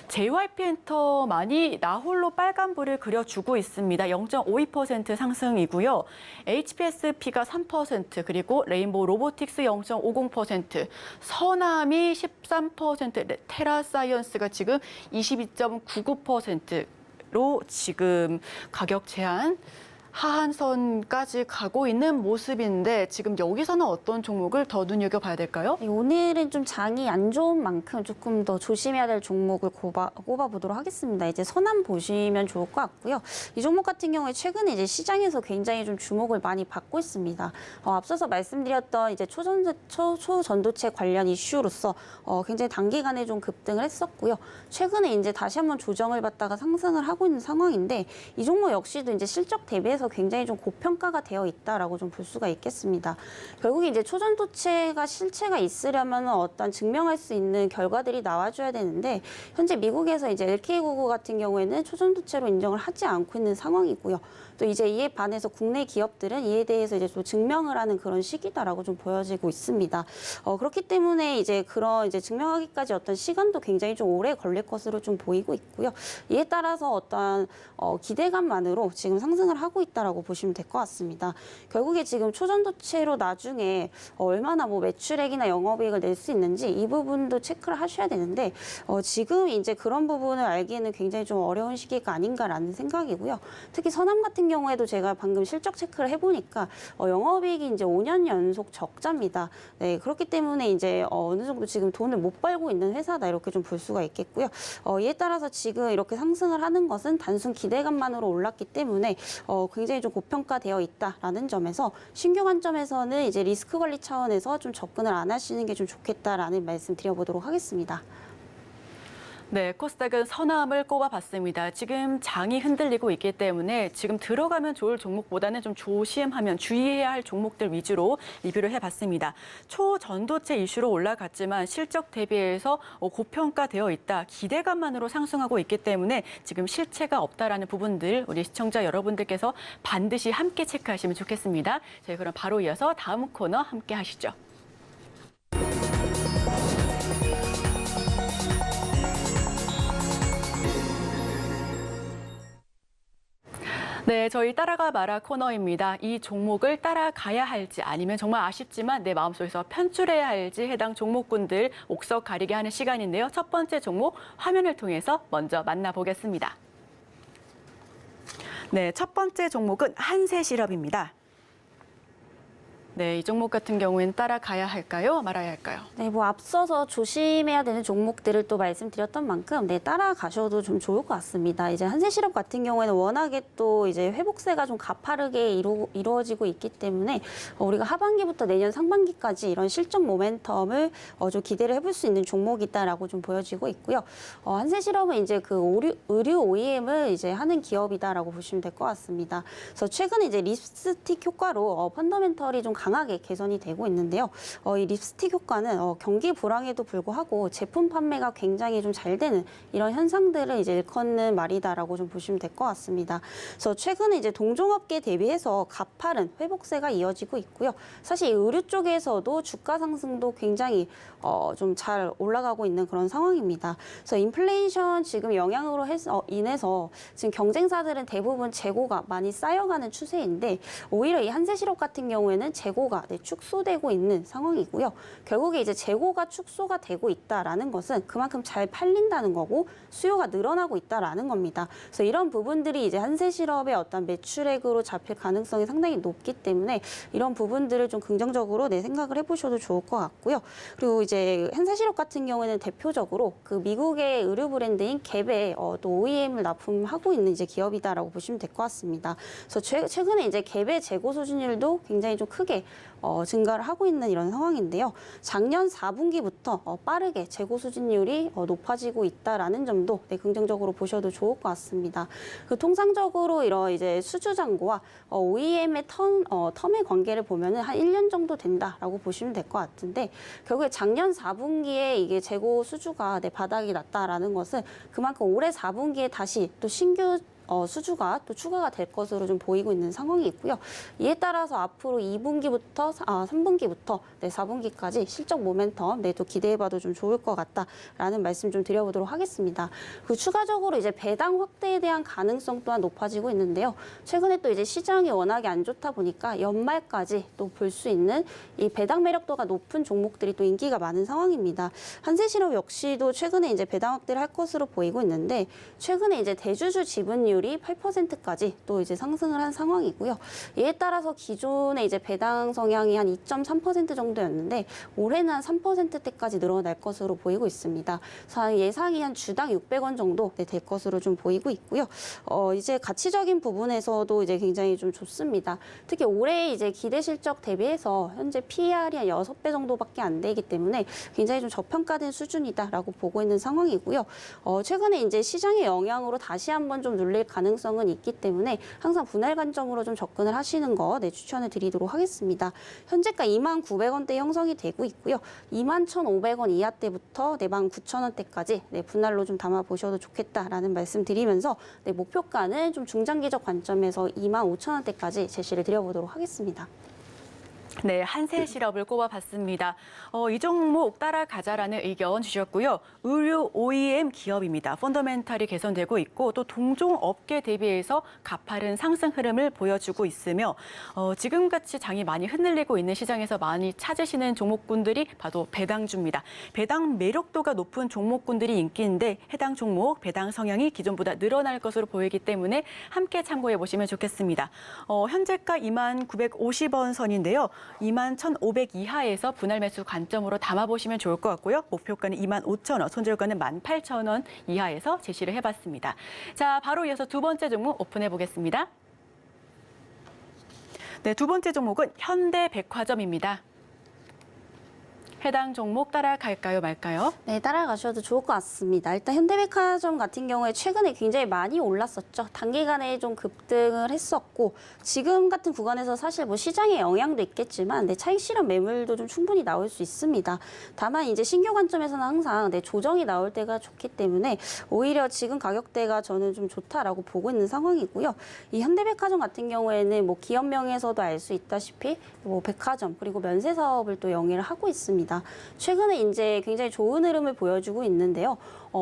JYP엔터만이 나홀로 빨간불을 그려주고 있습니다. 0.52% 상승이고요. HPSP가 3%, 그리고 레인보우 로보틱스 0.50%, 서남이 13%, 테라사이언스가 지금 22.99%로 지금 가격 제한 하한선까지 가고 있는 모습인데 지금 여기서는 어떤 종목을 더 눈여겨봐야 될까요? 네, 오늘은 좀 장이 안 좋은 만큼 조금 더 조심해야 될 종목을 꼽아보도록 하겠습니다. 이제 서남 보시면 좋을 것 같고요. 이 종목 같은 경우에 최근에 이제 시장에서 굉장히 좀 주목을 많이 받고 있습니다. 앞서서 말씀드렸던 이제 초전도체 관련 이슈로서 굉장히 단기간에 좀 급등을 했었고요. 최근에 이제 다시 한번 조정을 받다가 상승을 하고 있는 상황인데 이 종목 역시도 이제 실적 대비해서 굉장히 좀 고평가가 되어 있다라고 좀 볼 수가 있겠습니다. 결국에 이제 초전도체가 실체가 있으려면 어떤 증명할 수 있는 결과들이 나와줘야 되는데 현재 미국에서 이제 LK99 같은 경우에는 초전도체로 인정을 하지 않고 있는 상황이고요. 또 이제 이에 반해서 국내 기업들은 이에 대해서 이제 또 증명을 하는 그런 시기다라고 좀 보여지고 있습니다. 그렇기 때문에 이제 그런 이제 증명하기까지 어떤 시간도 굉장히 좀 오래 걸릴 것으로 좀 보이고 있고요. 이에 따라서 어떤 기대감만으로 지금 상승을 하고 있다라고 보시면 될 것 같습니다. 결국에 지금 초전도체로 나중에 얼마나 뭐 매출액이나 영업이익을 낼 수 있는지 이 부분도 체크를 하셔야 되는데 지금 이제 그런 부분을 알기에는 굉장히 좀 어려운 시기가 아닌가라는 생각이고요. 특히 서남 같은 경우에도 제가 방금 실적 체크를 해보니까 영업이익이 이제 5년 연속 적자입니다. 네, 그렇기 때문에 이제 어느 정도 지금 돈을 못 벌고 있는 회사다 이렇게 좀 볼 수가 있겠고요. 이에 따라서 지금 이렇게 상승을 하는 것은 단순 기대감만으로 올랐기 때문에 굉장히 좀 고평가되어 있다라는 점에서 신규 관점에서는 이제 리스크 관리 차원에서 좀 접근을 안 하시는 게 좀 좋겠다라는 말씀 드려보도록 하겠습니다. 네, 코스닥은 서남을 꼽아봤습니다. 지금 장이 흔들리고 있기 때문에 지금 들어가면 좋을 종목보다는 좀 조심하면 주의해야 할 종목들 위주로 리뷰를 해봤습니다. 초전도체 이슈로 올라갔지만 실적 대비해서 고평가되어 있다. 기대감만으로 상승하고 있기 때문에 지금 실체가 없다라는 부분들 우리 시청자 여러분들께서 반드시 함께 체크하시면 좋겠습니다. 저희 그럼 바로 이어서 다음 코너 함께 하시죠. 네, 저희 따라가 마라 코너입니다. 이 종목을 따라가야 할지 아니면 정말 아쉽지만 내 마음속에서 편출해야 할지 해당 종목군들 옥석 가리게 하는 시간인데요. 첫 번째 종목 화면을 통해서 먼저 만나보겠습니다. 네, 첫 번째 종목은 한세실업입니다. 네, 이 종목 같은 경우에는 따라가야 할까요? 말아야 할까요? 네, 뭐 앞서서 조심해야 되는 종목들을 또 말씀드렸던 만큼 따라가셔도 좀 좋을 것 같습니다. 이제 한세실업 같은 경우에는 워낙에 또 이제 회복세가 좀 가파르게 이루어지고 있기 때문에 우리가 하반기부터 내년 상반기까지 이런 실적 모멘텀을 좀 기대를 해볼 수 있는 종목이다라고 좀 보여지고 있고요. 한세실업은 이제 그 의류 OEM을 이제 하는 기업이다라고 보시면 될 것 같습니다. 그래서 최근에 이제 립스틱 효과로 펀더멘털이 좀 강하게 개선이 되고 있는데요. 이 립스틱 효과는 경기 불황에도 불구하고 제품 판매가 굉장히 좀 잘 되는 이런 현상들을 이제 일컫는 말이다라고 좀 보시면 될 것 같습니다. 그래서 최근에 이제 동종업계 대비해서 가파른 회복세가 이어지고 있고요. 사실 이 의류 쪽에서도 주가 상승도 굉장히 좀 잘 올라가고 있는 그런 상황입니다. 그래서 인플레이션 지금 영향으로 인해서 지금 경쟁사들은 대부분 재고가 많이 쌓여가는 추세인데 오히려 이 한세실업 같은 경우에는 재고가 축소되고 있는 상황이고요. 결국에 이제 재고가 축소가 되고 있다라는 것은 그만큼 잘 팔린다는 거고 수요가 늘어나고 있다라는 겁니다. 그래서 이런 부분들이 이제 한세실업의 어떤 매출액으로 잡힐 가능성이 상당히 높기 때문에 이런 부분들을 좀 긍정적으로 생각을 해보셔도 좋을 것 같고요. 그리고 이제 한세실업 같은 경우에는 대표적으로 그 미국의 의류 브랜드인 갭에 또 OEM을 납품하고 있는 이제 기업이다라고 보시면 될 것 같습니다. 그래서 최근에 이제 갭의 재고 수준율도 굉장히 좀 크게 증가를 하고 있는 이런 상황인데요. 작년 4분기부터 빠르게 재고 수준율이 높아지고 있다라는 점도 긍정적으로 보셔도 좋을 것 같습니다. 그 통상적으로 이런 이제 수주 잔고와 OEM의 텀의 관계를 보면은 한 1년 정도 된다라고 보시면 될 것 같은데 결국에 작년 4분기에 이게 재고 수주가 바닥이 났다라는 것은 그만큼 올해 4분기에 다시 또 신규 수주가 또 추가가 될 것으로 좀 보이고 있는 상황이 있고요. 이에 따라서 앞으로 2분기부터 3분기부터 4분기까지 실적 모멘텀 또 기대해봐도 좀 좋을 것 같다라는 말씀 좀 드려보도록 하겠습니다. 그 추가적으로 이제 배당 확대에 대한 가능성 또한 높아지고 있는데요. 최근에 또 이제 시장이 워낙에 안 좋다 보니까 연말까지 또 볼 수 있는 이 배당 매력도가 높은 종목들이 또 인기가 많은 상황입니다. 한세실업 역시도 최근에 이제 배당 확대를 할 것으로 보이고 있는데 최근에 이제 대주주 지분율 8%까지 또 이제 상승을 한 상황이고요. 이에 따라서 기존의 이제 배당 성향이 한 2.3% 정도였는데 올해는 한 3%대까지 늘어날 것으로 보이고 있습니다. 그래서 예상이 한 주당 600원 정도 될 것으로 좀 보이고 있고요. 이제 가치적인 부분에서도 이제 굉장히 좀 좋습니다. 특히 올해 이제 기대 실적 대비해서 현재 PER이 한 6배 정도밖에 안 되기 때문에 굉장히 좀 저평가된 수준이다라고 보고 있는 상황이고요. 최근에 이제 시장의 영향으로 다시 한번 좀 눌릴 가능성은 있기 때문에 항상 분할 관점으로 좀 접근을 하시는 거 추천을 드리도록 하겠습니다. 현재가 29,900원대 형성이 되고 있고요. 21,500원 이하대부터 49,000원대까지 분할로 좀 담아보셔도 좋겠다라는 말씀 드리면서 목표가는 좀 중장기적 관점에서 25,000원대까지 제시를 드려보도록 하겠습니다. 네, 한세실업을 꼽아봤습니다. 이 종목 따라가자라는 의견 주셨고요. 의류 OEM 기업입니다. 펀더멘탈이 개선되고 있고 또 동종 업계 대비해서 가파른 상승 흐름을 보여주고 있으며 지금같이 장이 많이 흔들리고 있는 시장에서 많이 찾으시는 종목군들이 바로 배당주입니다. 배당 매력도가 높은 종목군들이 인기인데 해당 종목 배당 성향이 기존보다 늘어날 것으로 보이기 때문에 함께 참고해 보시면 좋겠습니다. 현재가 29,950원 선인데요. 21,500 이하에서 분할 매수 관점으로 담아보시면 좋을 것 같고요. 목표가는 25,000원, 손절가는 18,000원 이하에서 제시를 해봤습니다. 자, 바로 이어서 두 번째 종목 오픈해 보겠습니다. 네, 두 번째 종목은 현대백화점입니다. 해당 종목 따라갈까요, 말까요? 네, 따라가셔도 좋을 것 같습니다. 일단 현대백화점 같은 경우에 최근에 굉장히 많이 올랐었죠. 단기간에 좀 급등을 했었고 지금 같은 구간에서 사실 뭐 시장의 영향도 있겠지만 차익 실현 매물도 좀 충분히 나올 수 있습니다. 다만 이제 신규 관점에서는 항상 조정이 나올 때가 좋기 때문에 오히려 지금 가격대가 저는 좀 좋다라고 보고 있는 상황이고요. 이 현대백화점 같은 경우에는 뭐 기업명에서도 알 수 있다시피 뭐 백화점 그리고 면세 사업을 또 영위를 하고 있습니다. 최근에 이제 굉장히 좋은 흐름을 보여주고 있는데요.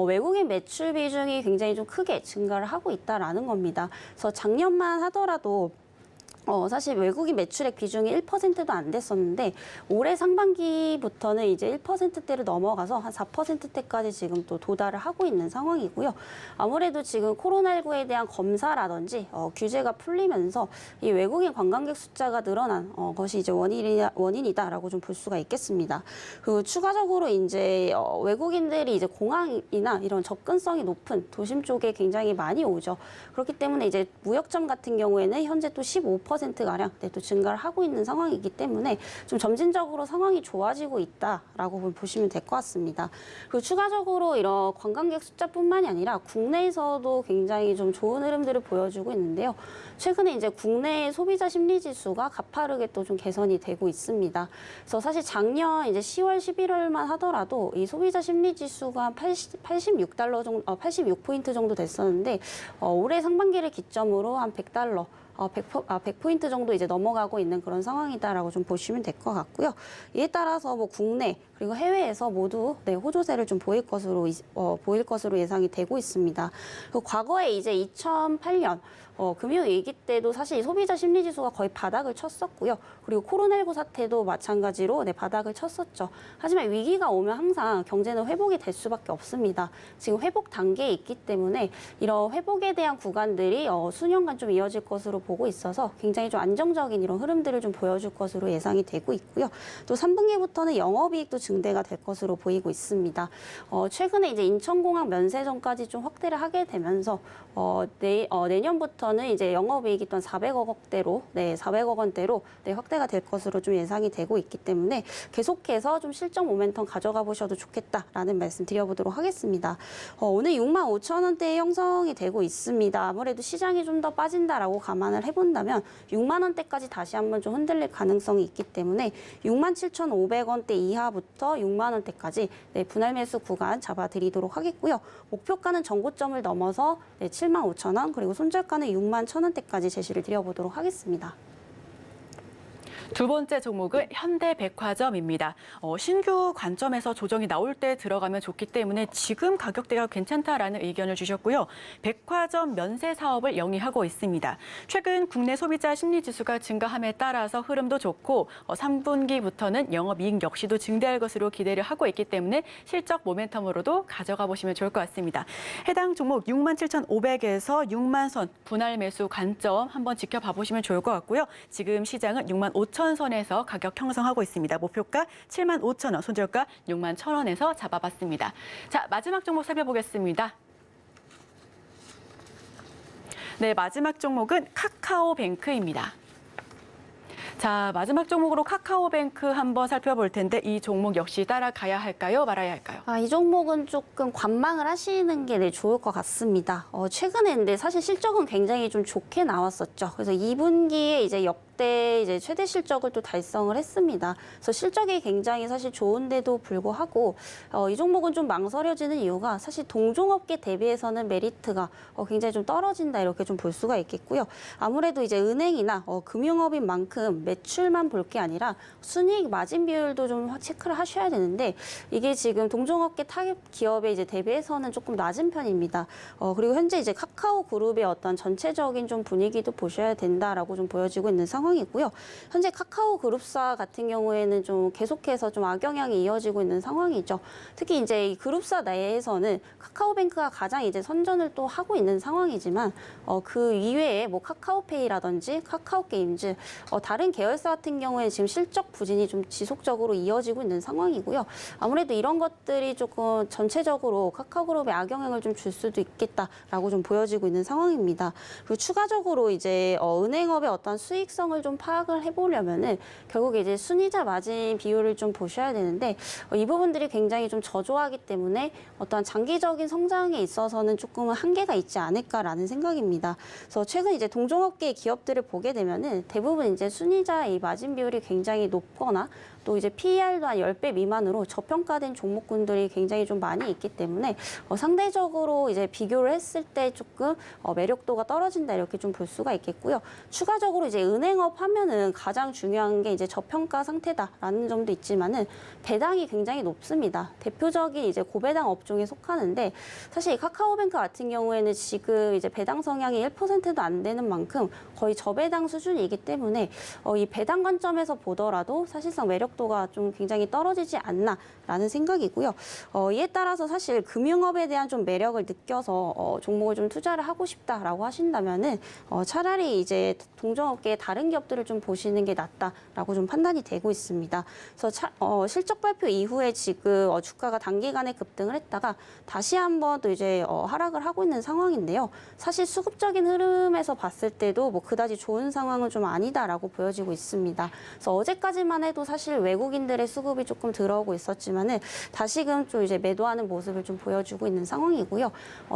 외국인 매출 비중이 굉장히 좀 크게 증가를 하고 있다라는 겁니다. 그래서 작년만 하더라도 사실 외국인 매출액 비중이 1%도 안 됐었는데 올해 상반기부터는 이제 1%대를 넘어가서 한 4%대까지 지금 또 도달을 하고 있는 상황이고요. 아무래도 지금 코로나19에 대한 검사라든지 규제가 풀리면서 이 외국인 관광객 숫자가 늘어난 것이 이제 원인이다라고 좀 볼 수가 있겠습니다. 그리고 추가적으로 이제 외국인들이 이제 공항이나 이런 접근성이 높은 도심 쪽에 굉장히 많이 오죠. 그렇기 때문에 이제 무역점 같은 경우에는 현재 또 15%가량 또 증가를 하고 있는 상황이기 때문에 좀 점진적으로 상황이 좋아지고 있다라고 보시면 될 것 같습니다. 그리고 추가적으로 이런 관광객 숫자뿐만이 아니라 국내에서도 굉장히 좀 좋은 흐름들을 보여주고 있는데요. 최근에 이제 국내 소비자 심리 지수가 가파르게 또 좀 개선이 되고 있습니다. 그래서 사실 작년 이제 10월, 11월만 하더라도 이 소비자 심리 지수가 한 86달러 정도, 86포인트 정도 됐었는데 올해 상반기를 기점으로 한 100달러 100포인트 정도 이제 넘어가고 있는 그런 상황이다라고 좀 보시면 될 것 같고요. 이에 따라서 뭐 국내 그리고 해외에서 모두 호조세를 좀 보일 것으로 예상이 되고 있습니다. 그리고 과거에 이제 2008년 금융위기 때도 사실 소비자 심리지수가 거의 바닥을 쳤었고요. 그리고 코로나19 사태도 마찬가지로 바닥을 쳤었죠. 하지만 위기가 오면 항상 경제는 회복이 될 수밖에 없습니다. 지금 회복 단계에 있기 때문에 이런 회복에 대한 구간들이 수년간 좀 이어질 것으로 보고 있어서 굉장히 좀 안정적인 이런 흐름들을 좀 보여줄 것으로 예상이 되고 있고요. 또 3분기부터는 영업이익도 증대가 될 것으로 보이고 있습니다. 최근에 이제 인천공항 면세점까지 좀 확대를 하게 되면서 내년부터는 이제 영업이익이 또한 400억 원대로 확대가 될 것으로 좀 예상이 되고 있기 때문에 계속해서 좀 실적 모멘텀 가져가 보셔도 좋겠다라는 말씀 드려보도록 하겠습니다. 오늘 65,000원대 형성이 되고 있습니다. 아무래도 시장이 좀 더 빠진다라고 감안을 해본다면 6만 원대까지 다시 한번 좀 흔들릴 가능성이 있기 때문에 67,500원대 이하부터 6만 원대까지 분할 매수 구간 잡아드리도록 하겠고요. 목표가는 전고점을 넘어서 75,000원 그리고 손절가는 61,000원대까지 제시를 드려보도록 하겠습니다. 두 번째 종목은 현대백화점입니다. 신규 관점에서 조정이 나올 때 들어가면 좋기 때문에 지금 가격대가 괜찮다라는 의견을 주셨고요. 백화점 면세 사업을 영위하고 있습니다. 최근 국내 소비자 심리지수가 증가함에 따라서 흐름도 좋고 3분기부터는 영업이익 역시도 증대할 것으로 기대를 하고 있기 때문에 실적 모멘텀으로도 가져가 보시면 좋을 것 같습니다. 해당 종목 67,500에서 6만 선 분할 매수 관점 한번 지켜봐 보시면 좋을 것 같고요. 지금 시장은 65,000 선에서 가격 형성하고 있습니다. 목표가 75,000원, 손절가 61,000원에서 잡아봤습니다. 자, 마지막 종목 살펴보겠습니다. 네, 마지막 종목은 카카오뱅크입니다. 자, 마지막 종목으로 카카오뱅크 한번 살펴볼 텐데 이 종목 역시 따라가야 할까요? 말아야 할까요? 이 종목은 조금 관망을 하시는 게 좋을 것 같습니다. 최근에 근데 사실 실적은 굉장히 좀 좋게 나왔었죠. 그래서 2분기에 이제 역대 이제 최대 실적을 또 달성을 했습니다. 그래서 실적이 굉장히 사실 좋은데도 불구하고 이 종목은 좀 망설여지는 이유가 사실 동종업계 대비해서는 메리트가 굉장히 좀 떨어진다 이렇게 좀 볼 수가 있겠고요. 아무래도 이제 은행이나 금융업인 만큼 매출만 볼 게 아니라 순이익 마진 비율도 좀 체크를 하셔야 되는데 이게 지금 동종업계 타겟 기업에 이제 대비해서는 조금 낮은 편입니다. 그리고 현재 이제 카카오 그룹의 어떤 전체적인 좀 분위기도 보셔야 된다라고 좀 보여지고 있는 상황이고요. 현재 카카오 그룹사 같은 경우에는 좀 계속해서 좀 악영향이 이어지고 있는 상황이죠. 특히 이제 이 그룹사 내에서는 카카오뱅크가 가장 이제 선전을 또 하고 있는 상황이지만 그 이외에 뭐 카카오페이라든지 카카오게임즈 다른 계열사 같은 경우에 지금 실적 부진이 좀 지속적으로 이어지고 있는 상황이고요. 아무래도 이런 것들이 조금 전체적으로 카카오그룹에 악영향을 좀 줄 수도 있겠다라고 좀 보여지고 있는 상황입니다. 그리고 추가적으로 이제 은행업의 어떤 수익성을 좀 파악을 해보려면은 결국 이제 순이자 마진 비율을 좀 보셔야 되는데 이 부분들이 굉장히 좀 저조하기 때문에 어떠한 장기적인 성장에 있어서는 조금은 한계가 있지 않을까라는 생각입니다. 그래서 최근 이제 동종업계 기업들을 보게 되면은 대부분 이제 순이자 이 마진 비율이 굉장히 높거나 또 이제 PER도 한 10배 미만으로 저평가된 종목군들이 굉장히 좀 많이 있기 때문에 상대적으로 이제 비교를 했을 때 조금 매력도가 떨어진다 이렇게 좀 볼 수가 있겠고요. 추가적으로 이제 은행업 사업하면은 가장 중요한 게 이제 저평가 상태다라는 점도 있지만은 배당이 굉장히 높습니다. 대표적인 이제 고배당 업종에 속하는데 사실 이 카카오뱅크 같은 경우에는 지금 이제 배당 성향이 1%도 안 되는 만큼 거의 저배당 수준이기 때문에 이 배당 관점에서 보더라도 사실상 매력도가 좀 굉장히 떨어지지 않나라는 생각이고요. 이에 따라서 사실 금융업에 대한 좀 매력을 느껴서 종목을 좀 투자를 하고 싶다라고 하신다면은 차라리 이제 동종업계의 다른 기업들을 좀 보시는 게 낫다라고 좀 판단이 되고 있습니다. 그래서 실적 발표 이후에 지금 주가가 단기간에 급등을 했다가 다시 한번 또 이제 하락을 하고 있는 상황인데요. 사실 수급적인 흐름에서 봤을 때도 뭐 그다지 좋은 상황은 좀 아니다라고 보여지고 있습니다. 그래서 어제까지만 해도 사실 외국인들의 수급이 조금 들어오고 있었지만은 다시금 좀 이제 매도하는 모습을 좀 보여주고 있는 상황이고요.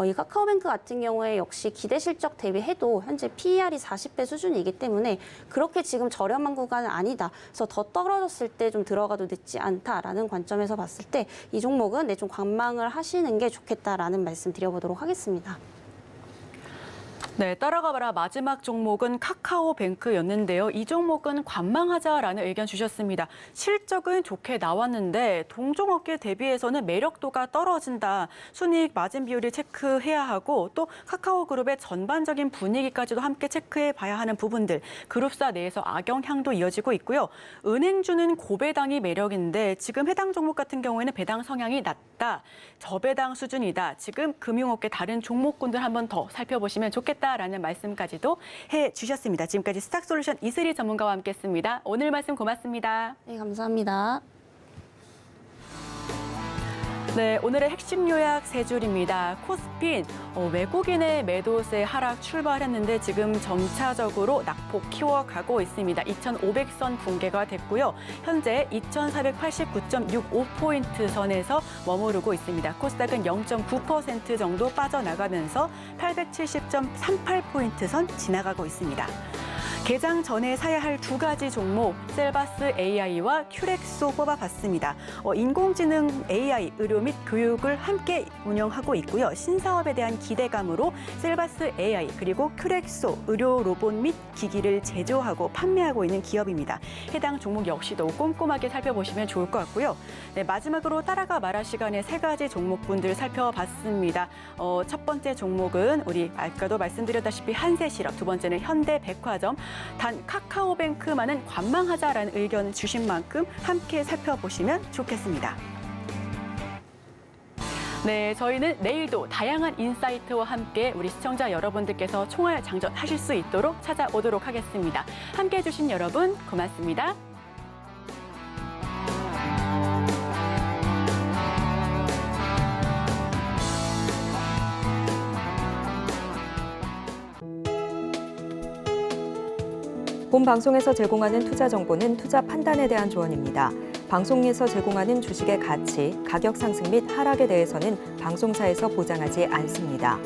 이 카카오뱅크 같은 경우에 역시 기대 실적 대비해도 현재 PER이 40배 수준이기 때문에 그렇게 지금 저렴한 구간은 아니다. 그래서 더 떨어졌을 때 좀 들어가도 늦지 않다라는 관점에서 봤을 때 이 종목은 좀 관망을 하시는 게 좋겠다라는 말씀 드려보도록 하겠습니다. 네, 따라가봐라 마지막 종목은 카카오뱅크였는데요. 이 종목은 관망하자라는 의견 주셨습니다. 실적은 좋게 나왔는데 동종업계 대비해서는 매력도가 떨어진다. 순이익 마진 비율을 체크해야 하고 또 카카오그룹의 전반적인 분위기까지도 함께 체크해 봐야 하는 부분들. 그룹사 내에서 악영향도 이어지고 있고요. 은행주는 고배당이 매력인데 지금 해당 종목 같은 경우에는 배당 성향이 낮다. 저배당 수준이다. 지금 금융업계 다른 종목군들 한번 더 살펴보시면 좋겠다라는 말씀까지도 해주셨습니다. 지금까지 스탁솔루션 이슬희 전문가와 함께했습니다. 오늘 말씀 고맙습니다. 네, 감사합니다. 네, 오늘의 핵심 요약 세 줄입니다. 코스피는 외국인의 매도세 하락 출발했는데 지금 점차적으로 낙폭 키워가고 있습니다. 2,500선 붕괴가 됐고요. 현재 2,489.65포인트 선에서 머무르고 있습니다. 코스닥은 0.9% 정도 빠져나가면서 870.38포인트 선 지나가고 있습니다. 개장 전에 사야 할 두 가지 종목, 셀바스 AI와 큐렉소 뽑아봤습니다. 인공지능 AI, 의료 및 교육을 함께 운영하고 있고요. 신사업에 대한 기대감으로 셀바스 AI 그리고 큐렉소, 의료 로봇 및 기기를 제조하고 판매하고 있는 기업입니다. 해당 종목 역시도 꼼꼼하게 살펴보시면 좋을 것 같고요. 네, 마지막으로 따라가 말할 시간에 세 가지 종목분들 살펴봤습니다. 첫 번째 종목은 우리 아까도 말씀드렸다시피 한세실업, 두 번째는 현대백화점, 단 카카오뱅크만은 관망하자라는 의견 주신 만큼 함께 살펴보시면 좋겠습니다. 네, 저희는 내일도 다양한 인사이트와 함께 우리 시청자 여러분들께서 총알 장전하실 수 있도록 찾아오도록 하겠습니다. 함께해 주신 여러분 고맙습니다. 본 방송에서 제공하는 투자 정보는 투자 판단에 대한 조언입니다. 방송에서 제공하는 주식의 가치, 가격 상승 및 하락에 대해서는 방송사에서 보장하지 않습니다.